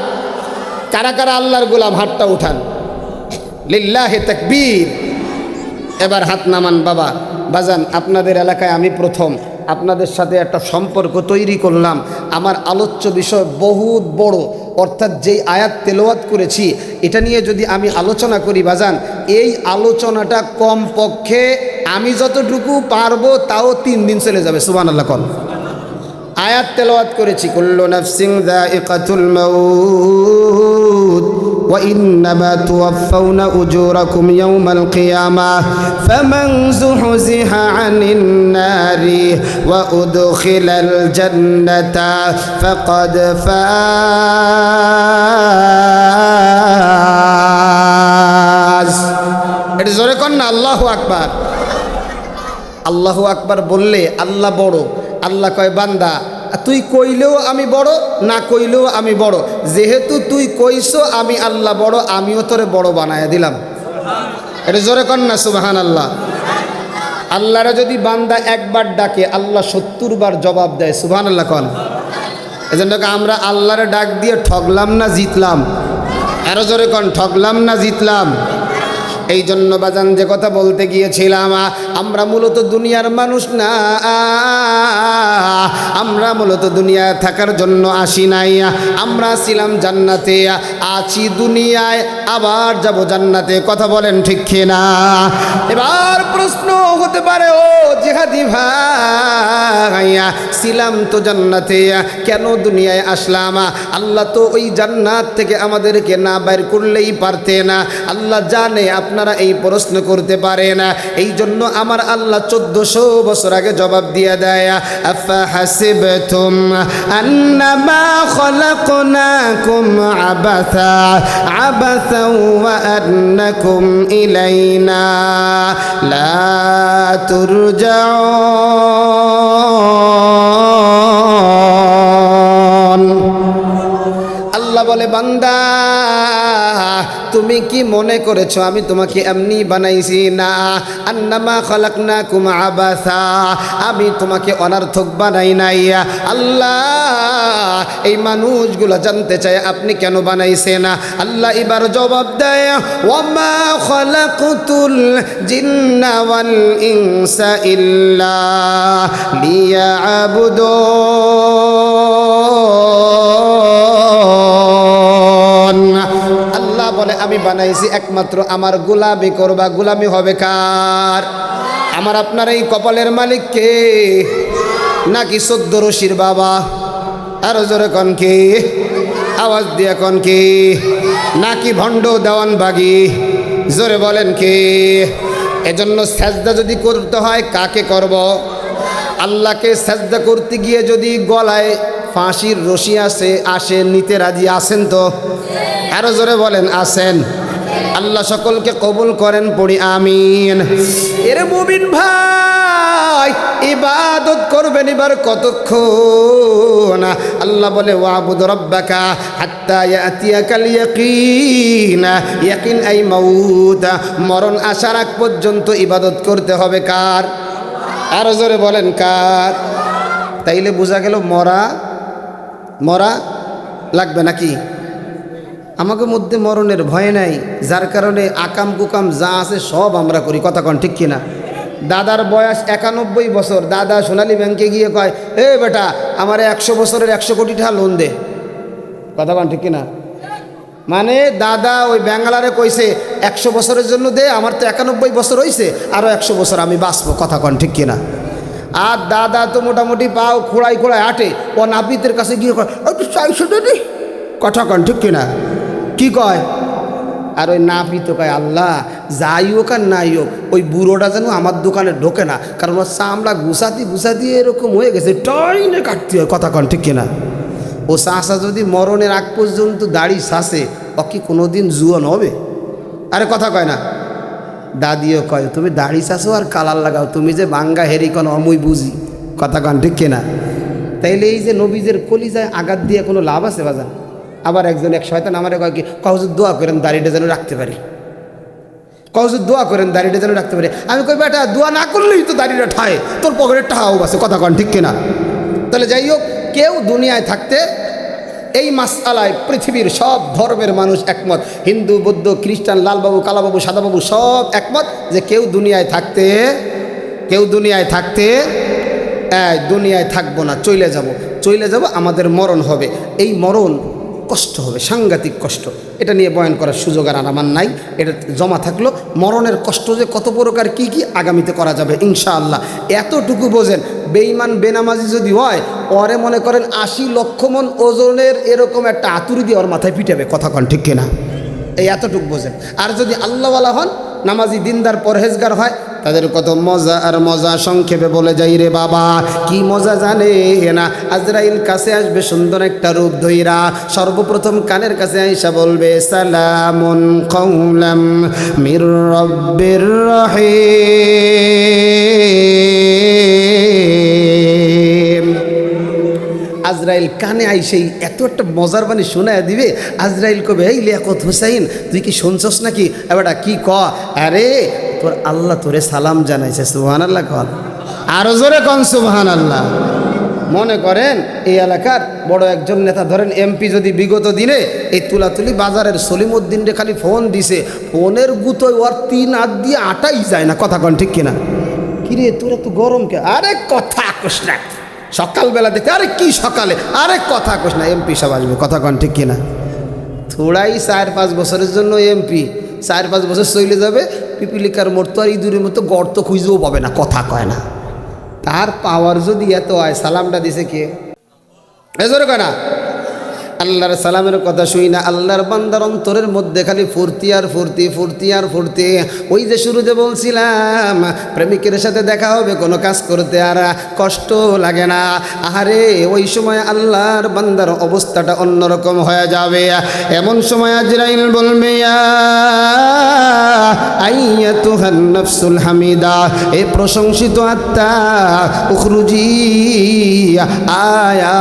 কারা কারা আল্লাহর গোলাম? হাতটা উঠান। লিল্লাহি তাকবীর। এবার হাত নামান। বাবা বাজান, আপনাদের এলাকায় আমি প্রথম আপনাদের সাথে একটা সম্পর্ক তৈরি করলাম। আমার আলোচ্য বিষয় বহুত বড়, অর্থাৎ যেই আয়াত তেলাওয়াত করেছি এটা নিয়ে যদি আমি আলোচনা করি বাজান, এই আলোচনাটা কমপক্ষে আমি যতটুকু পারবো তাও 3 দিন চলে যাবে। সুবহানাল্লাহ কোন। আয়াত তেলাওয়াত করেছি, কুল্লু নাফসিন যায়িকাতুল মাউত ওয়া ইন্নামা তুওয়াফাউনা উজুরাকুম ইয়াওমাল কিয়ামাহ ফামান যুহজিহা আনিন নারি ওয়া উদখিলাল জান্নাতা ফাকাদ ফাজ। এটা জোরে কর না, আল্লাহু আকবার। আল্লাহু আকবার বললে আল্লাহ বড়। আল্লাহ কয় বান্দা তুই কইলেও আমি বড়, না কইলেও আমি বড়, যেহেতু তুই কইছো আমি আল্লাহ বড়, আমিও তোরে বড় বানায় দিলাম। এটা জোরে কর না সুবহানাল্লাহ। আল্লাহরা যদি বান্দা একবার ডাকে আল্লাহ 70 বার জবাব দেয়। সুবহানাল্লাহ কন। এজন্য আমরা আল্লাহরে ডাক দিয়ে ঠগলাম না জিতলাম? আরো জোরে কন, ঠগলাম না জিতলাম? এই জন্য বাজান যে কথা বলতে গিয়েছিলাম, আমরা মূলত দুনিয়ার মানুষ না, আমরা মূলত দুনিয়ায় থাকার জন্য আসি নাই। আমরা ছিলাম জান্নাতে, আছি দুনিয়ায়, আবার যাব জান্নাতে। কথা বলেন ঠিক কিনা? এবার প্রশ্ন হতে পারে, ও জিহাদি ভাইয়া, ছিলাম তো জান্নাতে, কেন দুনিয়ায় আসলাম? আল্লাহ তো ওই জান্নাত থেকে আমাদেরকে না বের করলেই পারতেন। আল্লাহ জানে আপনারা এই প্রশ্ন করতে পারেন, এই জন্য আমার আল্লাহ 1400 বছর আগে জবাব দিয়ে দেয়, আফা হাসিবতুম আন্নামা খলাকনাকুম আবাসা আবাসা ওয়া আন্নাকুম ইলাইনা লা তুরজাউন। আল্লাহ বলে, বান্দা তুমি কি মনে করেছো আমি তোমাকে এমনি বানাইছি? না, আন্নামা খালাকনাকুম আবাসা, আমি তোমাকে অনার্থক বানাই নাই। আল্লাহ এই মানুষগুলো জানতে চায় আপনি কেন বানাইছেন। আল্লাহ এবার জবাব দেয়, ওয়ামা খালাকতুল জিন্না ওয়াল ইনসা ইল্লা লিয়াবুদুন। আল্লাহ বলে, আমি বানাইছি একমাত্র আমার গোলামি করবা। গোলামি হবে কার? আমার আপনার এই কপালের মালিক কে? নাকি 14 রশির বাবা? আরো জোরে কন কে? আওয়াজ দিয়ে কন কে? নাকি ভণ্ড দেওয়ান বাগি? জোরে বলেন কে? এজন্য সাজদা যদি করতে হয় কাকে করব? আল্লাহকে সাজদা করতে গিয়ে যদি গলায় ফাঁসির রশি আসে নিতে রাজি আছেন তো? আরো জোরে বলেন আছেন? আল্লাহ সকলকে কবুল করেন, পড়ি আমিন। এরে মুমিন ভাই, ইবাদত করবেন এবার কতক্ষণ? আল্লাহ বলে, ওয়াবুদ রাব্বাকা হাত্তা ইয়াতিয়াকাল ইয়াকিন। ইয়াকিন আই মাউত, মরণ আসার আগ পর্যন্ত ইবাদত করতে হবে কার? আরো জোরে বলেন কার? তাইলে বোঝা গেল মরা লাগবে নাকি? আমাকে মধ্যে মরণের ভয় নাই, যার কারণে আকাম কুকাম যা আছে সব আমরা করি। কথা কন ঠিক কিনা? দাদার বয়স 91 বছর, দাদা সোনালী ব্যাংকে গিয়ে কয়, এ বেটা আমার 100 বছরের 100 কোটি টাকা লোন দে। কথা কন ঠিক কিনা? মানে দাদা ওই ব্যাঙ্গালারে কইছে 100 বছরের জন্য দে, আমার তো 91 বছর হয়েছে, আরও 100 বছর আমি বাঁচবো। কথা কন ঠিক কিনা? আর দাদা তো মোটামুটি পাও খোড়াই হাঁটে, ও নাপিতের কাছে গিয়ে কয়, একটু 400 দে। কথা কন ঠিক কিনা? কি কয়? আর ওই নাপিত কয়, আল্লাহ যাই হোক আর নাই হোক ওই বুড়োটা যেন আমার দোকানে ঢোকে না, কারণ ওর চামড়া গুছাতি এরকম হয়ে গেছে, টাইনে কাটতে হয়। কথা কন ঠিক কিনা? ও চাষা যদি মরণের আগ পর্যন্ত দাড়ি চাষে, ও কি কোনোদিন জুয়ান হবে? আরে কথা কয় না? দাদিও কয়, তুমি দাড়ি চাষো আর কালার লাগাও, তুমি যে বাঙ্গা হেরি কোন অমুই বুঝি। কথা কন ঠিক কিনা? তাইলে এই যে নবীজের কলিজায় আঘাত দিয়ে কোনো লাভ আছে বাজান? আবার এক শয়তান আমারে কয় কি, কহুজুর দোয়া করেন দাড়িটা যেন রাখতে পারি, কহুজুর দোয়া করেন দাড়িটা যেন রাখতে পারি। আমি কই, বেটা দোয়া না করলেই তো দাড়িটা ঠায়, তোর পকেটের টাকাও আছে। কথা কন ঠিক কিনা? তাহলে যাই হোক, কেউ দুনিয়ায় থাকতে এই মাসআলায় পৃথিবীর সব ধর্মের মানুষ একমত, হিন্দু বৌদ্ধ খ্রিস্টান লালবাবু কালাবাবু সাদাবাবু সব একমত যে কেউ দুনিয়ায় থাকতে দুনিয়ায় থাকবো না, চলে যাব, আমাদের মরণ হবে। এই মরণ কষ্ট হবে, সাংঘাতিক কষ্ট। এটা নিয়ে বয়ান করার সুযোগ আর আমার নাই, এটা জমা থাকলো। মরণের কষ্ট যে কত প্রকার কি আগামীতে করা যাবে ইনশাআল্লাহ। এতটুকু বোঝেন, বেঈমান বেনামাজি যদি হয়, ওরে মনে করেন 80 লক্ষ মন ওজনের এরকম একটা আতুরি দিয়ে ওর মাথায় পিটাবে। কথা কন ঠিক কিনা? এই এতটুকু বোঝেন। আর যদি আল্লাহওয়ালা হন, নামাজি দিনদার পরহেজগার হয়, তাদের কত মজা আর মজা। সংক্ষেপে বলে যাই রে বাবা, কি মজা জানে না? আজরাইল কাছে আসবে সুন্দর একটা রূপ ধইরা, সর্বপ্রথম কানের কাছে আইসা বলবে, সালামুন কওলাম মির রাব্বির রহিম। আজরাইল কানে আইসেই এত একটা মজার বাণী শোনায় দিবে। আজরাইল কবে, এই লিয়াকত হুসাইন তুই কি শুনছস নাকি? এবারটা কি ক? আরে তোর আল্লাহ তোরে সালাম জানাইছে। সুবহানাল্লাহ কন, আরো জোরে কন সুবহানাল্লাহ। মনে করেন এই এলাকার বড় একজন নেতা, ধরেন এমপি, যদি বিগত দিনে এই তুলাতুলি বাজারের সলিমউদ্দিনরে খালি ফোন দিছে, ফোনের গুতোয় ওর 3 হাত দিয়ে আটাই যায় না। কথা কন ঠিক কিনা? কিরে তোরা তো গরম কে? আরে কথা কোস না, সকালবেলা দেখতে, আরে কি সকালে, আরে কথা কোস না, এমপি সব আসবে। কথা কন ঠিক কিনা? থোড়াই 4-5 বছরের জন্য এমপি, 4-5 বছর চলে যাবে, পিপিলিকার মতো আর ইঁদুরের মতো গর্ত খুঁজেও পাবে না। কথা কয় না। তার পাওয়ার যদি এত হয়, সালামটা দিছে কে? এজোরে কয় না? আল্লাহর সালামের কথা শুই না, আল্লাহর বান্দার অন্তরের মধ্যে খালি ফুর্তি আর ফুর্তি, ফুর্তি আর ফুর্তি। ওই যে শুরুতে বলছিলাম, প্রেমিকের সাথে দেখা হবে, কোনো কাজ করতে আর কষ্ট লাগে না। আহারে ওই সময় আল্লাহর বান্দার অবস্থাটা অন্যরকম হয়ে যাবে। এমন সময় আজরাইল বলবে, ইয়া আইয়াতুহান নাফসুল হামিদা, এই প্রশংসিত আত্মা, উখরুজি, আয়া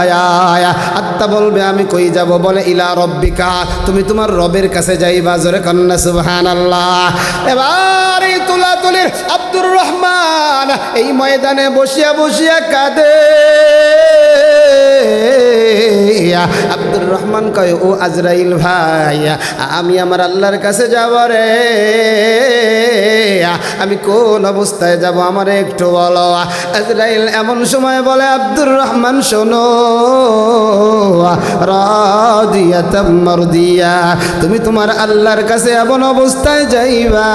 আয়া। আত্মা বলবে আমি কই যাব? বলে ইলা রব্বিকা, তুমি তোমার রবের কাছে যাইবা। জোরে কন্না সুবহানাল্লাহ। এবার এই তুলাতুলির আব্দুর রহমান এই ময়দানে বসিয়া বসিয়া কাঁদে। আব্দুর রহমান কয়, ও আজরাইল ভাই, আমি আমার আল্লাহর কাছে যাব রে, আমি কোন অবস্থায় যাব আমার একটু বলো। আজরাইল এমন সময় বলে, আব্দুর রহমান শোনো, রাদিয়াতাম মারদিয়া, তুমি তোমার আল্লাহর কাছে এমন অবস্থায় যাইবা,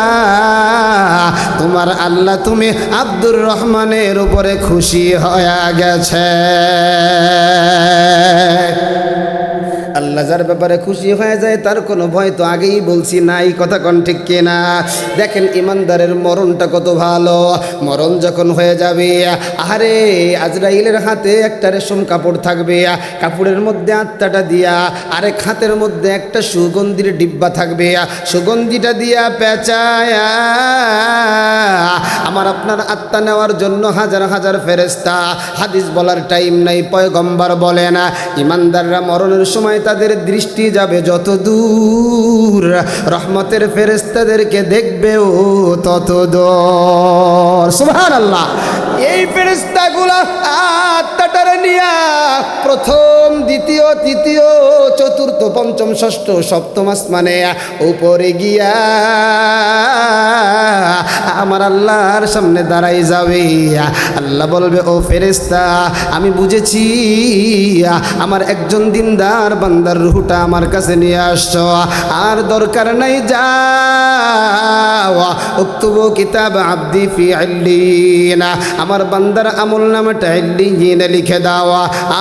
তোমার আল্লাহ তুমি আব্দুর রহমানের উপরে খুশি হয়ে গেছে। আল্লাহ যার ব্যাপারে খুশি হয়ে যায় তার কোনো ভয় তো আগেই বলছি নাই। কথা কন ঠিক কিনা? দেখেন ইমানদারের মরণটা কত ভালো। মরণ যখন হয়ে যাবে, আরে আজরাইলের হাতে একটা রেশম কাপড় থাকবে, কাপড়ের মধ্যে আত্মাটা দিয়া, আরেক হাতের মধ্যে একটা সুগন্ধির ডিব্বা থাকবে, সুগন্ধিটা দিয়া পেঁচায়া আমার আপনার আত্মা নেওয়ার জন্য হাজার হাজার ফেরেশতা। হাদিস বলার টাইম নাই, পয়গম্বর বলেন ইমানদাররা মরণের সময় তাদের দৃষ্টি যাবে যত দূর, রহমতের ফেরেশতাদেরকে দেখবেও তত দূর। সুবহানাল্লাহ। এই ফেরেশতাগুলা আত্মাটারে নিয়া প্রথম, দ্বিতীয়, তৃতীয়, চতুর্থ, পঞ্চম, ষষ্ঠ, সপ্তম আসমানে উপরে গিয়া আমার আল্লাহর সামনে দাঁড়াই যাবে। আল্লাহ বলবে, ও ফেরেশতা, আমি বুঝেছি আমার একজন দিনদার বান্দার রূহটা আমার কাছে নিয়ে আসছো, আর দরকার নাই, যাও উক্তুবু কিতাব আব্দি ফি ইল্লিয়িন, আমার বান্দার আমল নামাটা ইল্লিয়িনে লিখে দাও,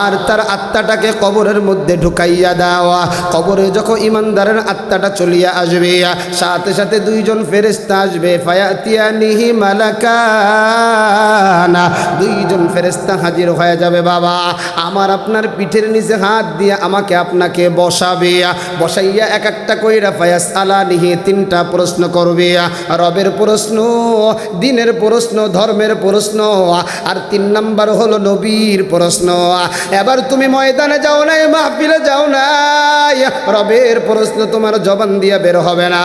আর তার আত্মাটাকে কবরের মধ্যে ঢুকাইয়া দাও। কবরে যখন ইমানদারের আত্মাটা চলিয়া আসবে, সাথে সাথে 2 জন ফেরেশতা আসবে, ফায়াতিয়ানিহি মালাকান, 2 জন ফেরেশতা হাজির হয়ে যাবে। বাবা আমার আপনার পিঠের নিচে হাত দিয়ে আমাকে আপনাকে বসাবে, বসাইয়া এক একটা কইরা ফায়াস আলানিহি 3টা প্রশ্ন করবে, রবের প্রশ্ন, দিনের প্রশ্ন, ধর্মের প্রশ্ন, আর 3 নাম্বার হলো নবীর প্রশ্ন। এবার তুমি ময়দানে যাও নাই, মাহফিলে যাও নাই, রবের প্রশ্ন তোমার জবান দিয়ে বের হবে না।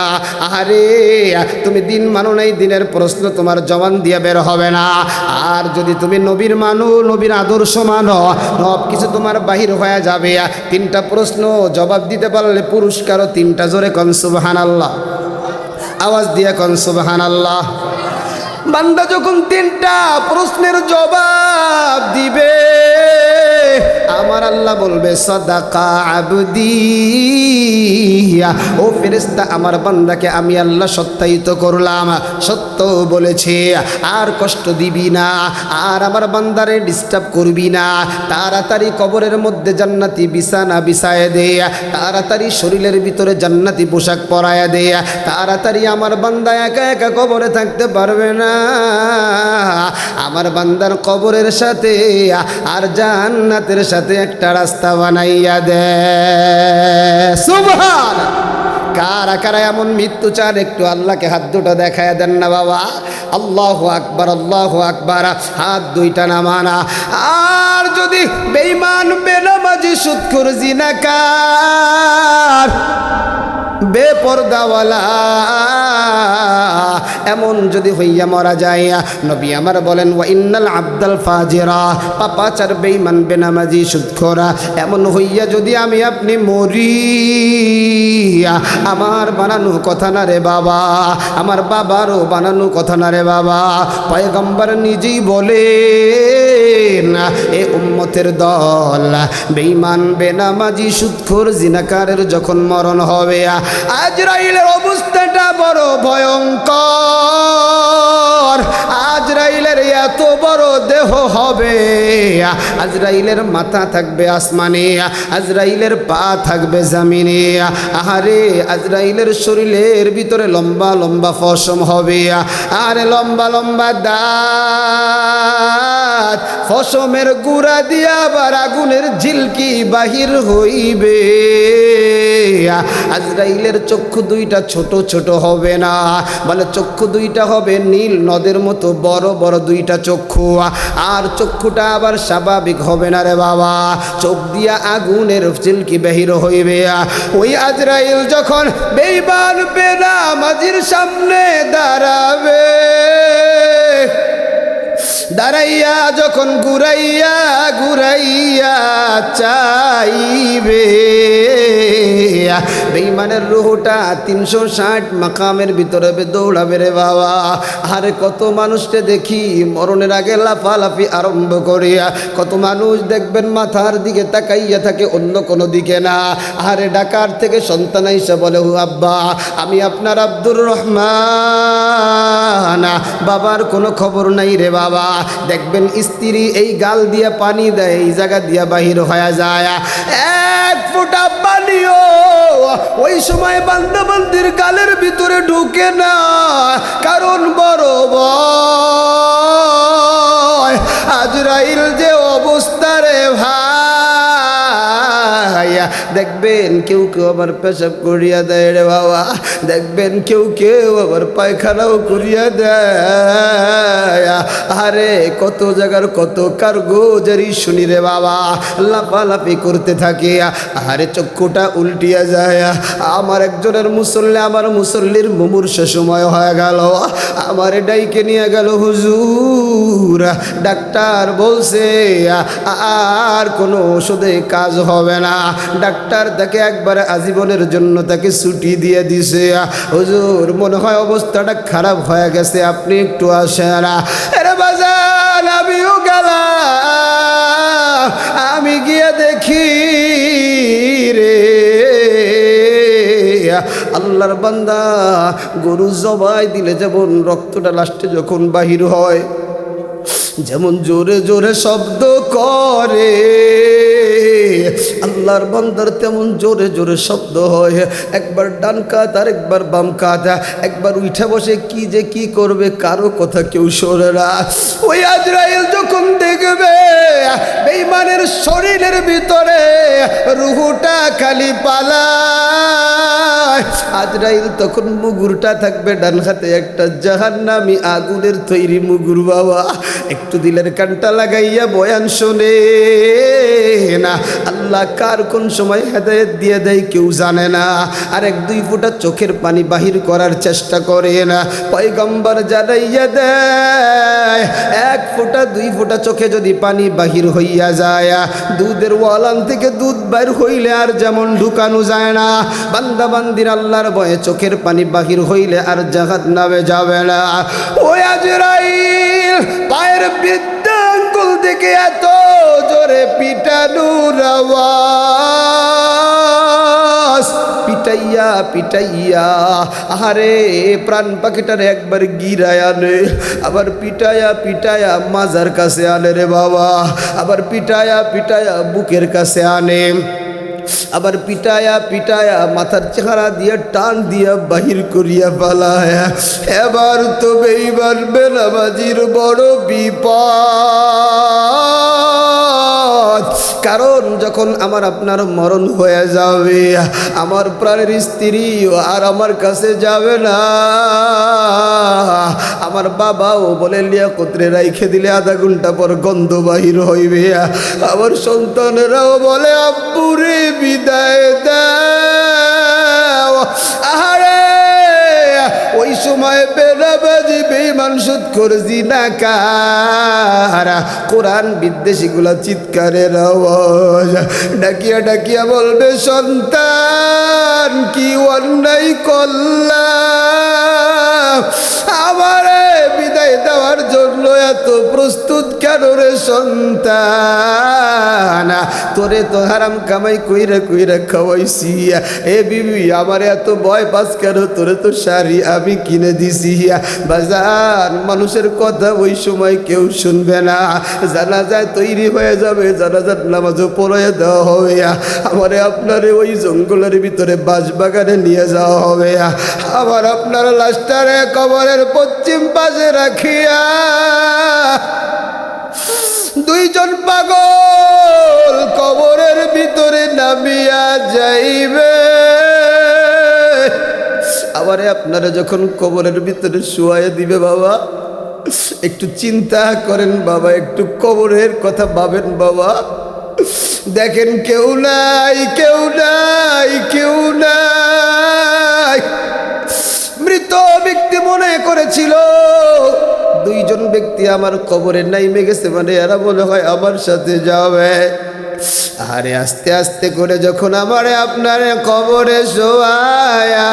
আরে তুমি দিন মানো নাই, দিনের প্রশ্ন তোমার জবান দিয়ে বের হবে না। আর যদি তুমি নবীর মানো, নবীর আদর্শ মানো, সব কিছু তোমার বাহির হয়ে যাবে। 3টা প্রশ্ন জবাব দিতে পারলে পুরস্কারও 3টা। জোরে কন সুবহানাল্লাহ, আওয়াজ দিয়ে কন সুবহানাল্লাহ। বান্দা যখন 3টা প্রশ্নের জবাব দিবে, আমার আল্লাহ বলবে সাদাকা আবদি, ও ফেরেশতা আমার বান্দাকে আমি আল্লাহ সত্যায়িত করলাম, সত্য বলেছে, আর কষ্ট দিবি না, আর আমার বান্দারে ডিস্টার্ব করবি না, তাড়াতাড়ি কবরের মধ্যে জান্নাতি বিছানা বিছায় দে, তাড়াতাড়ি শরীরের ভিতরে জান্নাতি পোশাক পরায় দে, তাড়াতাড়ি আমার বান্দা একা একা কবরে থাকতে পারবে না, আমার বান্দার কবরের সাথে আর জান্নাতের সাথে একটা রাস্তা বানাইয়া দে। সুবহান। কারা কারা এমন মৃত্যু চান একটু আল্লাহকে হাত দুটো দেখায় দেন না বাবা। আল্লাহু আকবার, আল্লাহু আকবার, হাত 2টা নামানা। আর যদি বেঈমান, বেনামাজি, সুদখোর, জিনাকার, বেপরদাওয়ালা এমন যদি হইয়া মারা যায়, নবী আমার বলেন ওয়া ইন্নাল আবদাল ফাজিরা, পাপাচার বেঈমান বেনামাজি সুদখোরা এমন হইয়া যদি আমি আপনি মরি, আমার বানানো কথা না রে বাবা, আমার বাবারও বানানো কথা না রে বাবা। পয়গম্বর নিজেই বলেন এ উম্মতের দল বেঈমান বেনামাজি সুদখোর জিনাকারের যখন মরণ হবে, আজরাইলের অবস্থাটা বড় ভয়ঙ্কর। আজরাইলের এত বড় দেহ হবে, আজরাইলের মাথা থাকবে আসমানে, আজরাইলের পা থাকবে জমিনে। আহারে আজরাইলের শরীরের ভিতরে লম্বা লম্বা পশম হবে, আর লম্বা লম্বা দাঁত, পশমের গুড়া দিয়া আবার আগুনের ঝিলকি বাহির হইবে। আজরাইলের চক্ষু দুইটা ছোট ছোট হবে না, বলে চক্ষু দুইটা হবে নীল নদের মতো বড় বড় দুইটা চক্ষু, আর চক্ষুটা আবার স্বাভাবিক হবে না রে বাবা, চোখ দিয়া আগুনের ঝিলকি বাহির হইবে। ওই আজরাইল যখন বেঈমান বেনামাজির সামনে দাঁড়াবে, দাঁড়াইয়া যখন ঘুরাইয়া ঘুরাইয়া চাইবে, বেঈমানের রুহটা 360 মাকামের ভিতরে দৌড়াবে রে বাবা। আরে কত মানুষকে দেখি মরণের আগে লাফালাফি আরম্ভ করিয়া, কত মানুষ দেখবেন মাথার দিকে তাকাইয়া থাকে অন্য কোনো দিকে না। আরে ঢাকার থেকে সন্তান আইসা বলে ও আব্বা আমি আপনার আব্দুর রহমান, বাবার কোনো খবর নাই রে বাবা। দেখবেন স্ত্রী এই গাল দিয়া পানি দেয়, এই জায়গা দিয়া বাহির হয়ে যায়, এক ফোঁটা পানিও ওই সময় বান্দাবান্দির গালের ভিতরে ঢুকে না, কারণ বড় ভয়। আজরাইল যে অবস্থা রে ভাই, দেখবেন কেউ কেউ আবার পেশাব করিয়া দেয় রে বাবা, দেখবেন কেউ কেউ আবার পায়খানাও করিয়া দেয়। আরে কত জায়গার কত কারগোজারি শুনি রে বাবা, লাফালাফি করতে থাকে। আরে চক্ষুটা উল্টিয়া যায়। আমার একজনের মুসল্লি, আমার মুসল্লির মুমূর্ষ সময় হয়ে গেল, আমার ডাইকে নিয়ে গেল হুজুর, ডাক্তার বলছে আর কোনো ওষুধে কাজ হবে না, ডাক্তার তাকে একবারে আজীবনের জন্য তাকে ছুটি দিয়ে দিছে। হুজুর মনে হয় অবস্থাটা খারাপ হয়ে গেছে, আপনি একটু আসেন। আরে বাজান আমিও গেলাম, আমি গিয়ে দেখি রে আল্লাহর বান্দা গরু জবাই দিলে যেমন রক্তটা লাস্টে যখন বাহির হয়, যেমন জোরে জোরে শব্দ করে, আল্লাহর বান্দার তেমন জোরে জোরে শব্দ হয়। একবার ডান কাত আর একবার বাম কাত, একবার উঠে বসে কি যে কি করবে কারো কথা কেউ শোনে না। ওই আজরাইল যখন দেখবে বেঈমানের শরীরের ভিতরে রুহুটা খালি পালায়, আজরাইল তখন মুগুরটা থাকবে ডান হাতে, একটা জাহান্নামী আগুনের তৈরি মুগুর বাবা। একটু দিলের কানটা লাগাইয়া বয়ান শোনে না, আল্লাহ কার কোন সময় হেদায়েত দিয়ে দেয় কেউ জানে না। আর এক দুই ফোঁটা চোখের পানি বাহির করার চেষ্টা করে না, পয়গম্বর জানাইয়া দেয় এক ফোঁটা দুই ফোঁটা চোখে যদি পানি বাহির হইয়া যায়, দুধের ওয়ালান থেকে দুধ বাইর হইলে আর যেমন ঢুকানো যায় না, বান্দা বান্দির আল্লাহর ভয়ে চোখের পানি বাহির হইলে আর জাহান্নামে যাবে না। ওই আজরাইল পায়ের বৃদ্ধাঙ্গুল থেকে এত জোরে পিটানোর আওয়াজ, পিটাইয়া পিটাইয়া আহারে প্রাণ পাখিটারে একবার গিরায় আনে, আবার পিটায়া পিটায়া মাজার কাছে আনে রে বাবা, আবার পিটায়া পিটায়া বুকের কাছে আনে, আবার পিটায়া পিটায়া মাথার চেহারা দিয়ে টান দিয়া বাহির করিয়া পালায়। এবার তো বেঈমান বেনামাজির বড় বিপদ, কারণ যখন আমার আপনার মরণ হয়ে যাবে, আমার প্রাণের স্ত্রী আর আমার কাছে যাবে না, আমার বাবাও বলে লিয়াকতরে রাইখে দিলে আধা ঘন্টা পর গন্ধ বাহির হইবে, আমার সন্তানেরাও বলে আব্বুরে বিদায় দাও, আহারে ওই সময় বেনামাজি বেঈমান সুদখোর জিনাকার কোরআন বিদ্বেষীগুলা চিৎকারের আওয়াজ ডাকিয়া ডাকিয়া বলবে, সন্তান কি অন্যায় করলাম, আমারে বিদায় দেওয়ার জন্য এত প্রস্তুত কেন রে সন্তান, তোরে তো হারাম কামাই কইরা কইরা খাওয়াইছি, এ বিবি আমার এত ভয় পাস কেন, তোরে তো শাড়ি আমি কিনে দিছি। বাজার মানুষের কথা ওই সময় কেউ শুনবে না, জানাজায় তৈরি হয়ে যাবে, জানাজার নামাজও পড়ে দেওয়া হবে, আমারে আপনারে ওই জঙ্গলের ভিতরে বাঁশবাগানে নিয়ে যাওয়া হবে, আবার আপনার লাশটারে কবরের পশ্চিম পাশে রাখিয়া দুইজন পাগল কবরের ভিতরে নামিয়া যাইবে। আবার আপনারা যখন কবরের ভিতরে শুয়াইয়া দিবে বাবা, একটু চিন্তা করেন বাবা, একটু কবরের কথা ভাবেন বাবা, দেখেন কেউ নাই, কেউ নাই, কেউ নাই। মৃত ব্যক্তি মনে করেছিল দুইজন ব্যক্তি আমার কবরে নাইমে গেছে, মানে এরা মনে হয় আমার সাথে যাবে। আরে আস্তে আস্তে করে যখন আমারে আপনার কবরে শোয়ায়া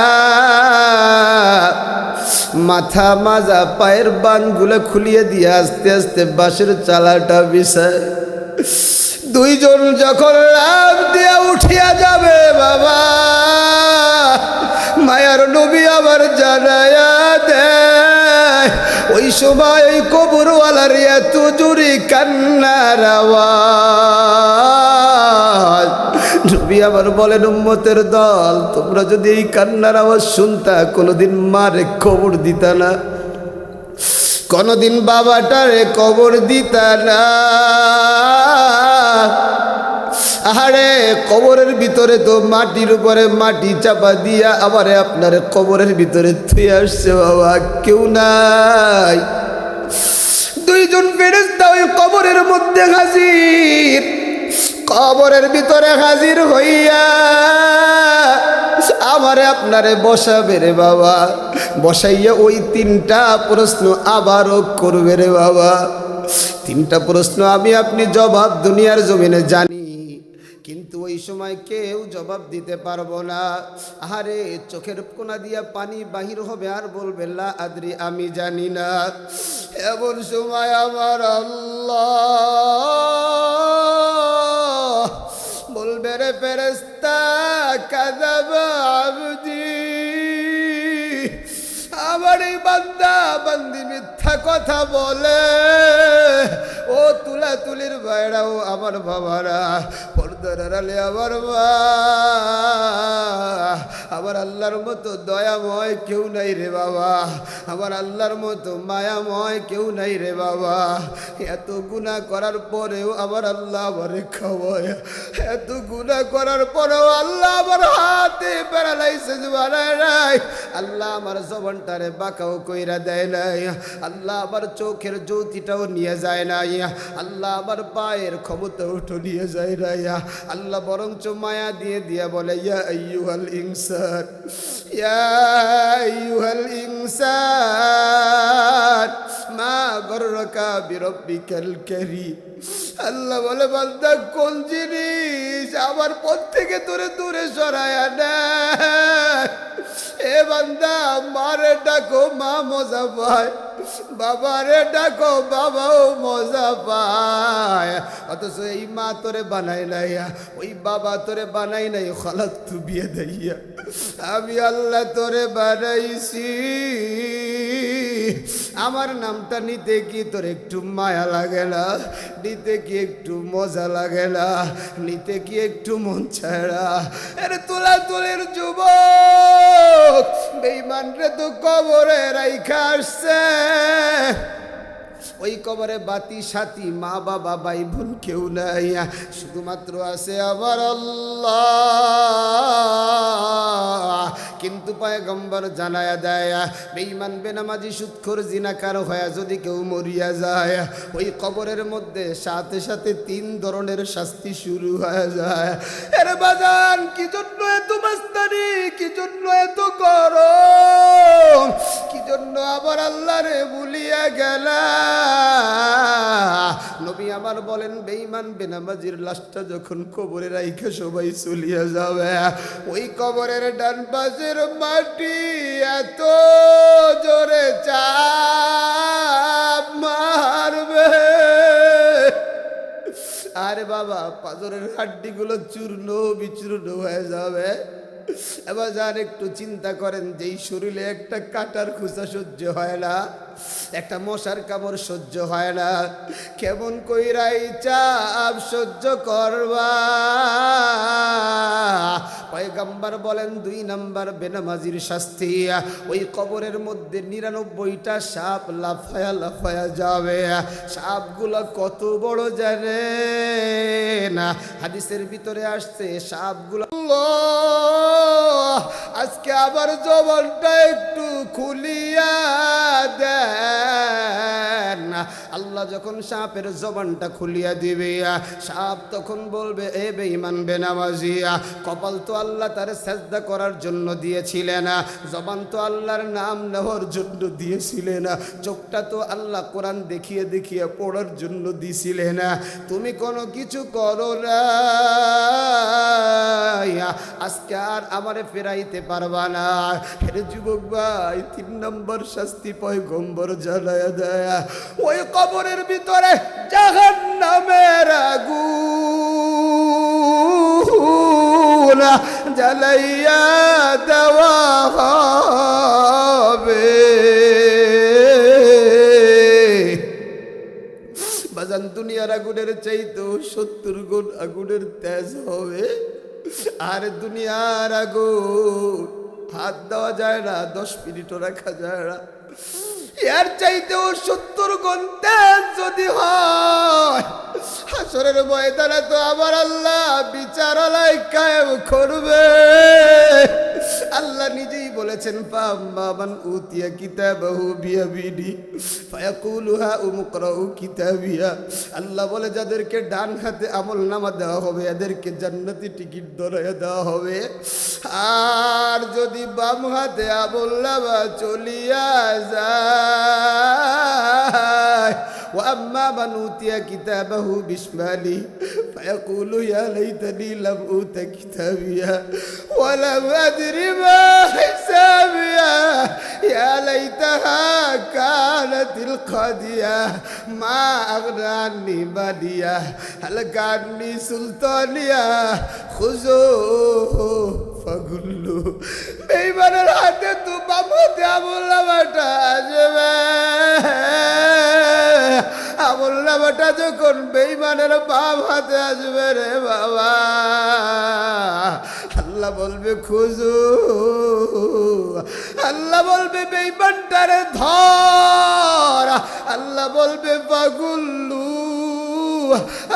মাথা মাজা পায়ের বানগুলো খুলিয়ে দিয়ে আস্তে আস্তে বাঁশের চালাটা বিছায় দুইজন যখন লাফ দিয়া উঠিয়া যাবে বাবা, মায়ার নবী আবার জানায়া দেয়, ওই সময় ওই কবরওয়ালার এত জোরে কান্নার আওয়াজ। নবী আবার বলেন, উম্মতের দল, তোমরা যদি এই কান্নার আওয়াজ শুনতা কোনোদিন মারে কবর দিতা না, কোনোদিন বাবাটারে কবর দিতা না। আহারে কবরের ভিতরে তো মাটির উপরে মাটি চাপা দিয়া আবার আপনার কবরের ভিতরে থুয়ে আসছে বাবা, কেউ নাই। দুইজন ফেরেশতা ওই কবরের মধ্যে হাজির, কবরের ভিতরে হাজির হইয়া আমারে আপনারে বসাবে রে বাবা, বসাইয়া ওই তিনটা প্রশ্ন আবারও করবে রে বাবা। তিনটা প্রশ্ন আমি আপনি জবাব দুনিয়ার জমিনে জানি, কিন্তু ওই সময় কেউ জবাব দিতে পারবো না। আহারে চোখের কোনা দিয়া পানি বাহির হবে আর বলবে লা আদরি, আমি জানি না। এমন সময় আমার আল্লাহ বলবে, রে ফেরেশতা কাযাবা আবদি, আমার এই বান্দা বান্দি মিথ্যা কথা বলে। ও তুলা তুলির বাইরাও আমার বাবারা, পর্দার আড়ালে আমার মা, আমার আল্লাহর মতো দয়াময় কেউ নাই রে বাবা, আমার আল্লাহর মতো মায়াময় কেউ নাই রে বাবা। এত গুনাহ করার পরেও আমার আল্লাহ আমারে খাওয়ায়, এত গুনাহ করার পরেও আল্লাহ আমার হাতে প্যারালাইসিস বানায় নাই, আল্লাহ আমার জবানটারে বাঁকাও কইরা দেয় নাই, আল্লাহ আমার চোখের জ্যোতিটাও নিয়ে যায় নাই, আল্লাহ আমার পায়ের ক্ষমতা উঠো নিয়ে যায় নাই, আল্লাহ বরঞ্চ মায়া দিয়ে দিয়া বলে, ইয়া আইয়ুহাল ইনসান, ইয়া আইয়ুহাল ইনসান মা গররাকা বিরব্বিকাল কারীম। আল্লাহ বলে, বান্দা কোন জিনিস আমার পথ থেকে তোরে দূরে সরায়া নেয়। এ বান্দা মারে ডাকো মা মজা পায়, বাবারে ডাকো বাবাও মজা পায়। অথচ এই মা তোরে বানাই নাই, ওই বাবা তোরে বানাই নাই, খালাক তু বিয়ে দাইয়া, আমি আল্লাহ তোরে বানাইছি। আমার নামটা নিতে কি তোর একটু মায়া লাগে না? নিতে কি একটু মজা লাগে না? নিতে কি একটু মন চায় না? আরে তোলা তোলের যুবক বেঈমান রে তো কবরে রাইখা আসছে, ওই কবরে বাতি সাথী মা বাবা ভাই বোন কেউ নাই, শুধুমাত্র আছে আমার আল্লাহ। কিন্তু পয়গম্বর জানায়া দেয় বেঈমান বেনামাজি সুদখোর জিনাকার হয়ে যদি কেউ মরিয়া যায় ওই কবরের মধ্যে সাথে সাথে 3 ধরনের শাস্তি শুরু হয়ে যায়। এর বাজান কি জন্য এত মাস্তানি, কি জন্য এত গরম, কি জন্য আবার আল্লাহরে ভুলিয়া গেলা? নবী আমার বলেন বেঈমান বেনামাজির লাশটা যখন কবরে রাইখা সবাই চলিয়া যাবে ওই কবরের ডান পাশের মাটি এত জোরে চাপ মারবে, আরে বাবা পাথরের হাড্ডিগুলো চূর্ণ বিচূর্ণ হয়ে যাবে। এবার যার একটু চিন্তা করেন, যেই শরীরে একটা কাটার খোঁচা সহ্য হয় না, একটা মশার কামড় সহ্য হয় না, কেমন কইরাই চাপ সহ্য করবা? পয়গম্বর বলেন 2 নাম্বার বেনামাজির শাস্তি, ওই কবরের মধ্যে 99টা সাপ লাফায়া লাফায়া যাবে। সাপগুলো কত বড় জানে না, হাদিসের ভিতরে আসছে সাপগুলো আজকে আবার জবানটা একটু খুলিয়া দেন। আল্লাহ যখন সাপের জবানটা খুলিয়া দিবে সাপ তখন বলবে এ বেঈমান বেনামাজি, কপাল তো আল্লাহ তার সেজদা করার জন্য দিয়েছিলেন, জবান তো আল্লাহর নাম নেওয়ার জন্য দিয়েছিলেন, চোখটা তো আল্লাহ কোরআন দেখিয়ে দেখিয়ে পড়ার জন্য দিয়েছিলেন, তুমি কোনো কিছু করো না, আজকে আর আমারে ফেরাইতে পারবা না। হে যুবক ভাই, 3 নম্বর শাস্তি পয়গম্বর জানায়া দেয়, ওই কবরের ভিতরে জাহান্নামের আগুন জ্বালাইয়া দেওয়া হবে। বাজান দুনিয়ার আগুনের চাইতেও 70 গুণ আগুনের তেজ হবে। আর দুনিয়ার আগুন হাত দেওয়া যায় না, 10 মিনিটও রাখা যায় না। এর চাইতেও 70 গুণ তেজ যদি হয়, হাসরের ময়দানে তো আবার আল্লাহ বিচারালয় কায়েম করবে। আল্লাহ নিজেই বলেছেন ফাম্মান উতিয়া কিতাবাহু বিয়ামিনি ফায়াকুলু হা উমকরাউ কিতাবিয়া। আল্লাহ বলে যাদেরকে ডান হাতে আমলনামা দেওয়া হবে এদেরকে জান্নাতি টিকিট ধরাইয়া দেওয়া হবে, আর যদি বাম হাতে আমলনামা চলিয়া যায় ওয়াম্মা মান উতিয়া কিতাবাহু বিশমালি ফায়াকুলু ইয়া লাইতানি লাম উতা কিতাবিয়া ওয়া লাম আদরি মা হিসাবিয়া ইয়া লাইতাহা কানাতিল কাদিয়া মা আগনা আন্নি মালিয়া হালাকা আন্নি সুলতানিয়া খুযুহু ফাগুল্লু। বেঈমানের হাতে তো বাম হাতে আমলনামাটা আসবে, আমলনামাটা যখন বেঈমানের বাম হাতে আসবে রে বাবা, আল্লাহ বলবে খুঁজু, আল্লাহ বলবে বেঈমানটারে ধর, আল্লাহ বলবে ফাগুল্লু,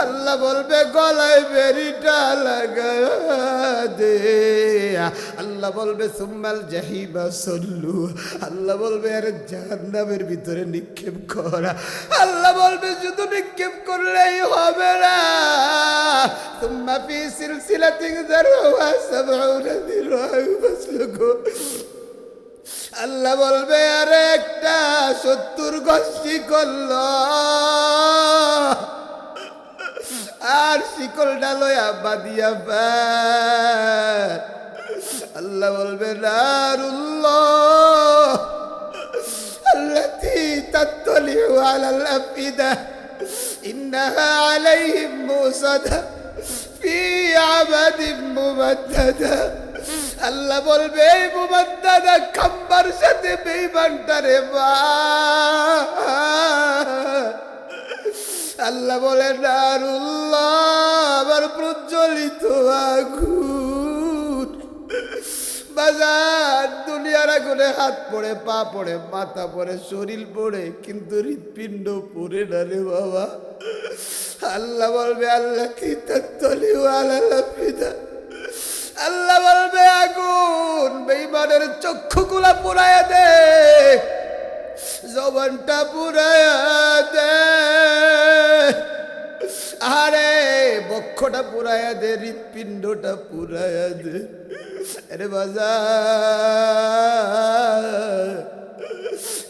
আল্লাহ বলবে গলায় বেরিটা লাগা দে, আল্লাহ বলবে সুম্মাল জাহিমা সল্লু, আল্লাহ বলবে আরে জাহান্নামের ভিতরে নিক্ষেপ করা, আল্লাহ বলবে শুধু নিক্ষেপ করলেই হবে না, সুম্মা ফি সিলসিলাতিন যারউহা 70 দিরহাম ফাসলুকু, আল্লাহ বলবে আরে একটা 70 গজ শিকল আর শিকলটা লয়া বাদিয়া ফেল। আল্লাহ বলবে নারুল্লাহ আল্লাতী তাত্তালিউ আলাল আফিদা ইন্নাহা আলাইহিম মুসাদা ফি আমাদিন মুমাদ্দাদা। আল্লাহ বলবে এই মুমাদ্দাদা খাম্বার সাথে বেঈমানটারে বা, আল্লাহ বলে নারুল্লাহ আবার প্রজ্বলিত আগুন। বাজার দুনিয়ার আগুনে হাত পড়ে, পা পড়ে, মাথা পড়ে, শরীর পড়ে, কিন্তু হৃৎপিণ্ড পড়ে না রে বাবা। আল্লাহ বলবে আল্লাহ কি তাত্তালিউ আলাল আফিদা, আল্লাহ বলবে আগুন বেঈমানের চক্ষুগুলা পুরায়া দে, জবানটা পুরায়া দে, আরে বক্ষটা পুরায়া দে, হৃৎপিণ্ডটা পুরায়া দে। আরে বাজার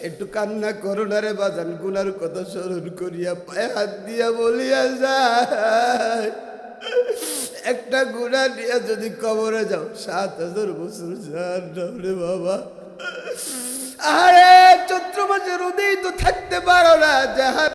একটু কান্না করো না রে বাজান, গুনার কথা স্মরণ করিয়া পায়ে হাত দিয়া বলিয়া যায়, একটা গুনাহ নিয়ে যদি কবরে যাও ৭,০০০ বছর জাহান্নাম রে বাবা। আরে চৈত্র মাসে রোদেই তো থাকতে পারো না, জাহান্নাম